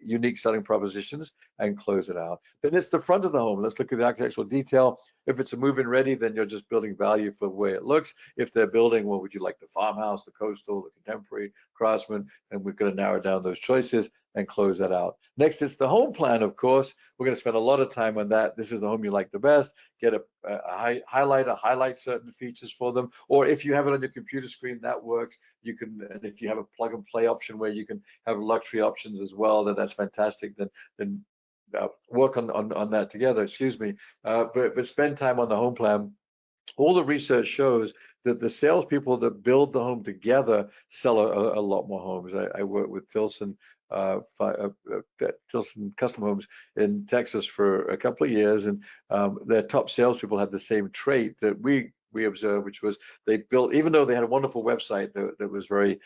unique selling propositions, and close it out. Then it's the front of the home. Let's look at the architectural detail. If it's a move-in ready, then you're just building value for the way it looks. If they're building, well, would you like the farmhouse, the coastal, the contemporary, craftsman? And we're going to narrow down those choices and close that out. Next is the home plan, of course. We're going to spend a lot of time on that. This is the home you like the best. Get a highlighter, highlight certain features for them. Or if you have it on your computer screen, that works. You can, and if you have a plug and play option where you can have luxury options as well, then that's fantastic. Then work on that together, excuse me. But spend time on the home plan. All the research shows that the salespeople that build the home together sell a lot more homes. I work with Tilson Custom Homes in Texas for a couple of years, and their top salespeople had the same trait that we observed, which was they built, even though they had a wonderful website that was very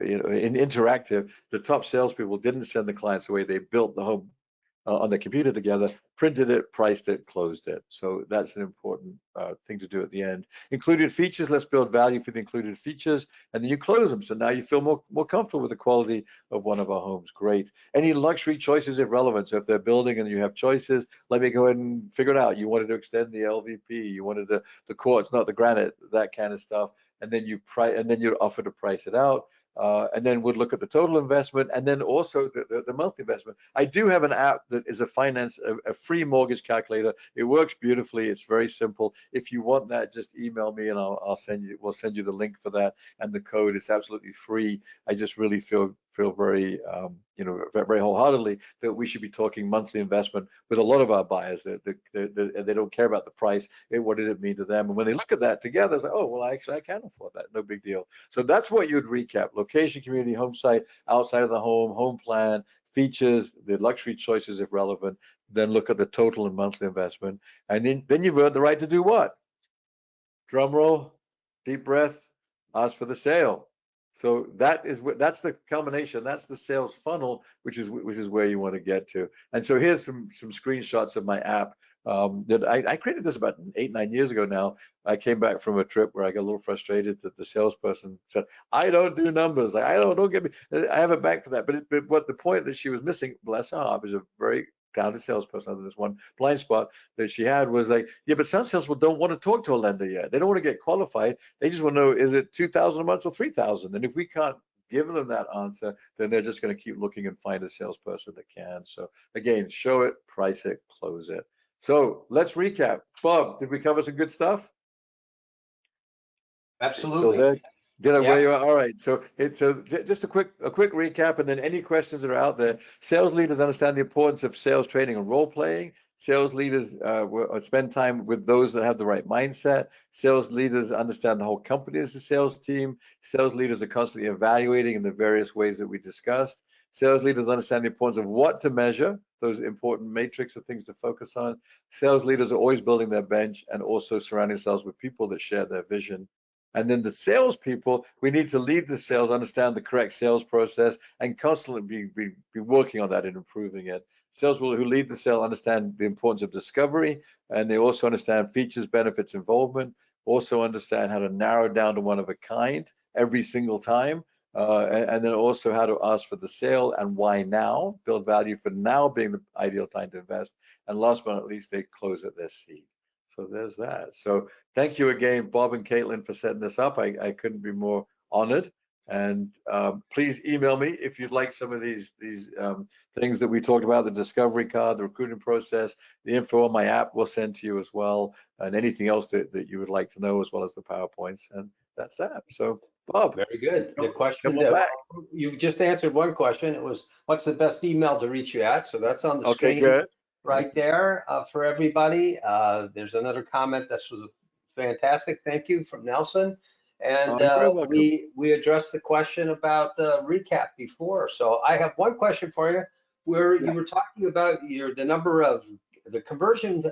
interactive, the top salespeople didn't send the clients away. They built the home on the computer together, printed it, priced it, closed it. So that's an important thing to do at the end. Included features, let's build value for the included features, and then you close them. So now you feel more comfortable with the quality of one of our homes. Great. Any luxury choices irrelevant. So if they're building and you have choices, let me go ahead and figure it out. You wanted to extend the LVP, you wanted the quartz, not the granite, that kind of stuff. And then you offer to price it out. And then would look at the total investment, and then also the monthly investment. I do have an app that is a free mortgage calculator. It works beautifully. It's very simple. If you want that, just email me and we'll send you the link for that and the code. It's absolutely free. I just really feel very very wholeheartedly that we should be talking monthly investment with a lot of our buyers. They don't care about the price. What does it mean to them? And when they look at that together, it's like, oh, well, actually I can afford that. No big deal. So that's what you'd recap: location, community, home site, outside of the home plan, features, the luxury choices if relevant. Then look at the total and monthly investment, and then you've earned the right to do what? Drum roll, deep breath, ask for the sale. So that's the culmination. That's the sales funnel, which is where you want to get to. And so here's some screenshots of my app that I created this about 8-9 years ago now. I came back from a trip where I got a little frustrated that the salesperson said, "I don't do numbers. Like, don't get me." I have it back for that. But what the point that she was missing, bless her heart, was a very talented salesperson. Other than this one blind spot that she had was like, yeah, but some salespeople don't want to talk to a lender yet. They don't want to get qualified. They just want to know, is it $2,000 a month or $3,000? And if we can't give them that answer, then they're just going to keep looking and find a salesperson that can. So again, show it, price it, close it. So let's recap. Bob, did we cover some good stuff? Absolutely. Get Yeah. away. All right. So just a quick recap, and then any questions that are out there. Sales leaders understand the importance of sales training and role playing. Sales leaders spend time with those that have the right mindset. Sales leaders understand the whole company as a sales team. Sales leaders are constantly evaluating in the various ways that we discussed. Sales leaders understand the importance of what to measure, those important matrix of things to focus on. Sales leaders are always building their bench and also surrounding themselves with people that share their vision. And then the salespeople, we need to lead the sales, understand the correct sales process, and constantly be working on that and improving it. Salespeople who lead the sale understand the importance of discovery, and they also understand features, benefits, involvement, also understand how to narrow down to one of a kind every single time, and then also how to ask for the sale and why now, build value for now being the ideal time to invest. And last but not least, they close at their seat. So there's that. So thank you again, Bob and Caitlin, for setting this up. I couldn't be more honored. And please email me if you'd like some of these things that we talked about, the discovery card, the recruiting process, the info on my app we'll send to you as well, and anything else that you would like to know, as well as the PowerPoints. And that's that. So Bob. Very good. The question Come on back. you just answered one question. It was, what's the best email to reach you at? So that's on the Okay, screen good. right there for everybody. There's another comment. This was fantastic. Thank you from Nelson. And You're very welcome. we addressed the question about the recap before. So I have one question for you, where you were talking about the number of the conversion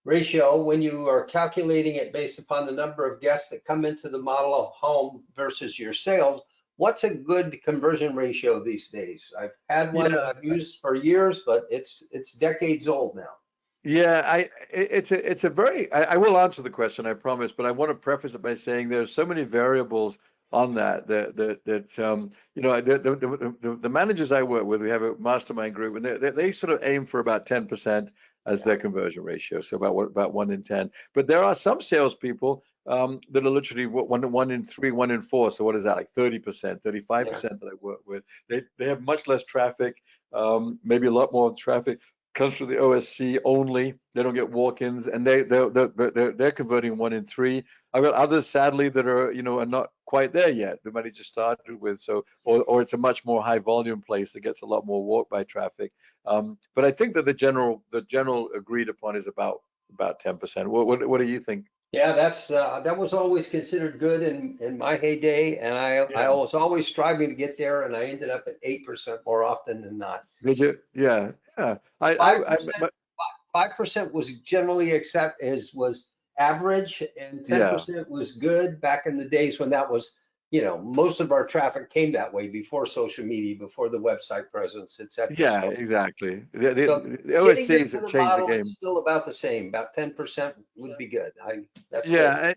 ratio when you are calculating it based upon the number of guests that come into the model home versus your sales. What's a good conversion ratio these days? I've had one that I've used for years, but it's decades old now. Yeah, it's a very, I will answer the question, I promise, but I want to preface it by saying there's so many variables on that you know, the managers I work with, we have a mastermind group, and they sort of aim for about 10% as their conversion ratio, so about 1 in 10. But there are some salespeople that are literally 1 in 3, 1 in 4. So what is that, like 30%, 35% that I work with? They have much less traffic, maybe a lot more traffic comes from the OSC only. They don't get walk-ins, and they're converting 1 in 3. I've got others, sadly, that are are not quite there yet. They might have just started with, so or it's a much more high volume place that gets a lot more walk-by traffic. But I think that the general agreed upon is about 10%. What do you think? Yeah, that was always considered good in my heyday, and I was always striving to get there, and I ended up at 8% more often than not. Did you? Yeah. 5% was generally was average, and 10% was good back in the days when that was, most of our traffic came that way before social media, before the website presence, etc. Yeah, So, exactly. so The getting OSCs into have the changed the model game. is still about the same. About 10% would be good. That's good.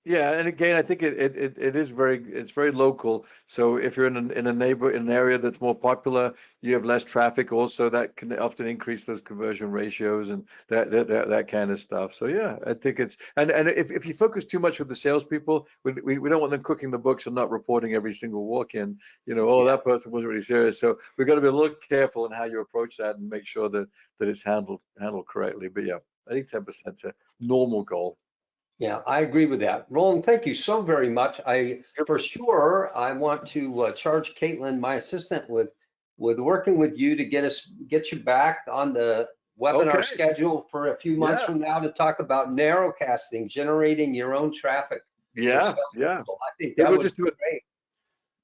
Yeah, and again, I think it's very local. So if you're in an area that's more popular, you have less traffic. Also, that can often increase those conversion ratios and that kind of stuff. So yeah, I think it's and if you focus too much with the salespeople, we don't want them cooking the books and not reporting every single walk-in. That person wasn't really serious. So we've got to be a little careful in how you approach that and make sure that it's handled correctly. But yeah, I think 10% is a normal goal. Yeah, I agree with that. Roland, thank you so very much. For sure, I want to charge Caitlin, my assistant, with working with you to get you back on the webinar schedule for a few months from now to talk about narrowcasting, generating your own traffic. Yeah. I think that would be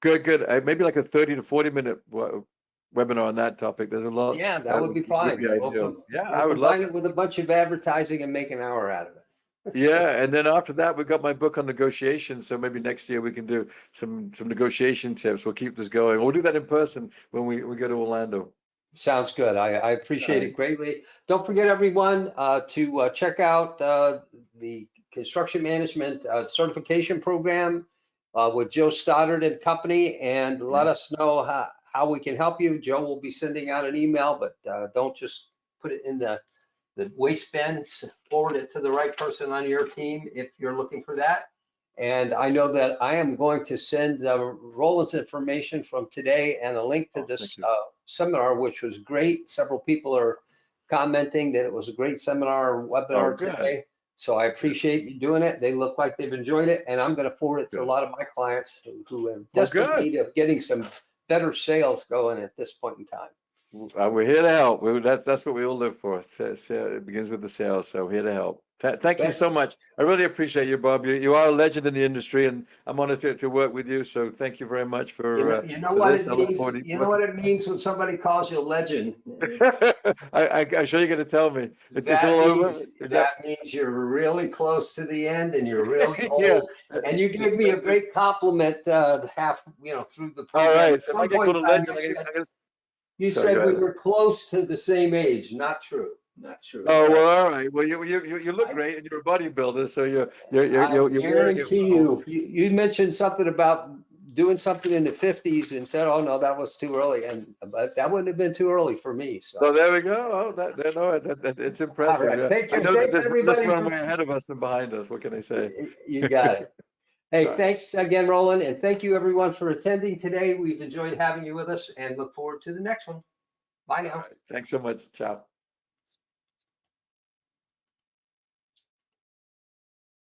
great. Good. Maybe like a 30 to 40-minute webinar on that topic. There's a lot. Yeah, that would be fine. Be ideal. I would combine it with a bunch of advertising and make an hour out of it. Yeah, and then after that, we've got my book on negotiation. So maybe next year we can do some negotiation tips. We'll keep this going. We'll do that in person when we go to Orlando. Sounds good. I appreciate it greatly. Don't forget, everyone, to check out the construction management certification program with Joe Stoddard and company, and let us know how we can help you. Joe will be sending out an email, but don't just put it in the waste bin. Forward it to the right person on your team if you're looking for that. And I know that I am going to send Roland's information from today and a link to this seminar, which was great. Several people are commenting that it was a great seminar webinar today. So I appreciate you doing it. They look like they've enjoyed it, and I'm going to forward it to a lot of my clients who are in desperate need of getting some better sales going at this point in time. We're here to help. That's what we all live for. It begins with the sales, so we're here to help. Thank you so much. I really appreciate you, Bob. You are a legend in the industry, and I'm honored to work with you. So thank you very much for You know for what this. it I look means? forward to You know what it means when somebody calls you a legend? I'm sure you're going to tell me. It's all over. Is that? That means you're really close to the end and you're really Yeah. old. And you gave me a great compliment through the All program. right. At So if I some get point called a in time, legend, you sorry, go said we ahead. were close to the same age. Not true. Not true. Oh, well, all right. Well, you look I- great, and you're a bodybuilder, so I you're wearing it guarantee well. you mentioned something about doing something in the 50s and said, oh no, that was too early. But that wouldn't have been too early for me. So, So there we go. Oh, it's all impressive. right. Yeah, Thank I you. know that Thanks there's less everybody for, runway ahead of us than behind us. What can I say? you got it. Hey, thanks again, Roland, and thank you everyone for attending today. We've enjoyed having you with us and look forward to the next one. Bye All now. right. Thanks so much. Ciao.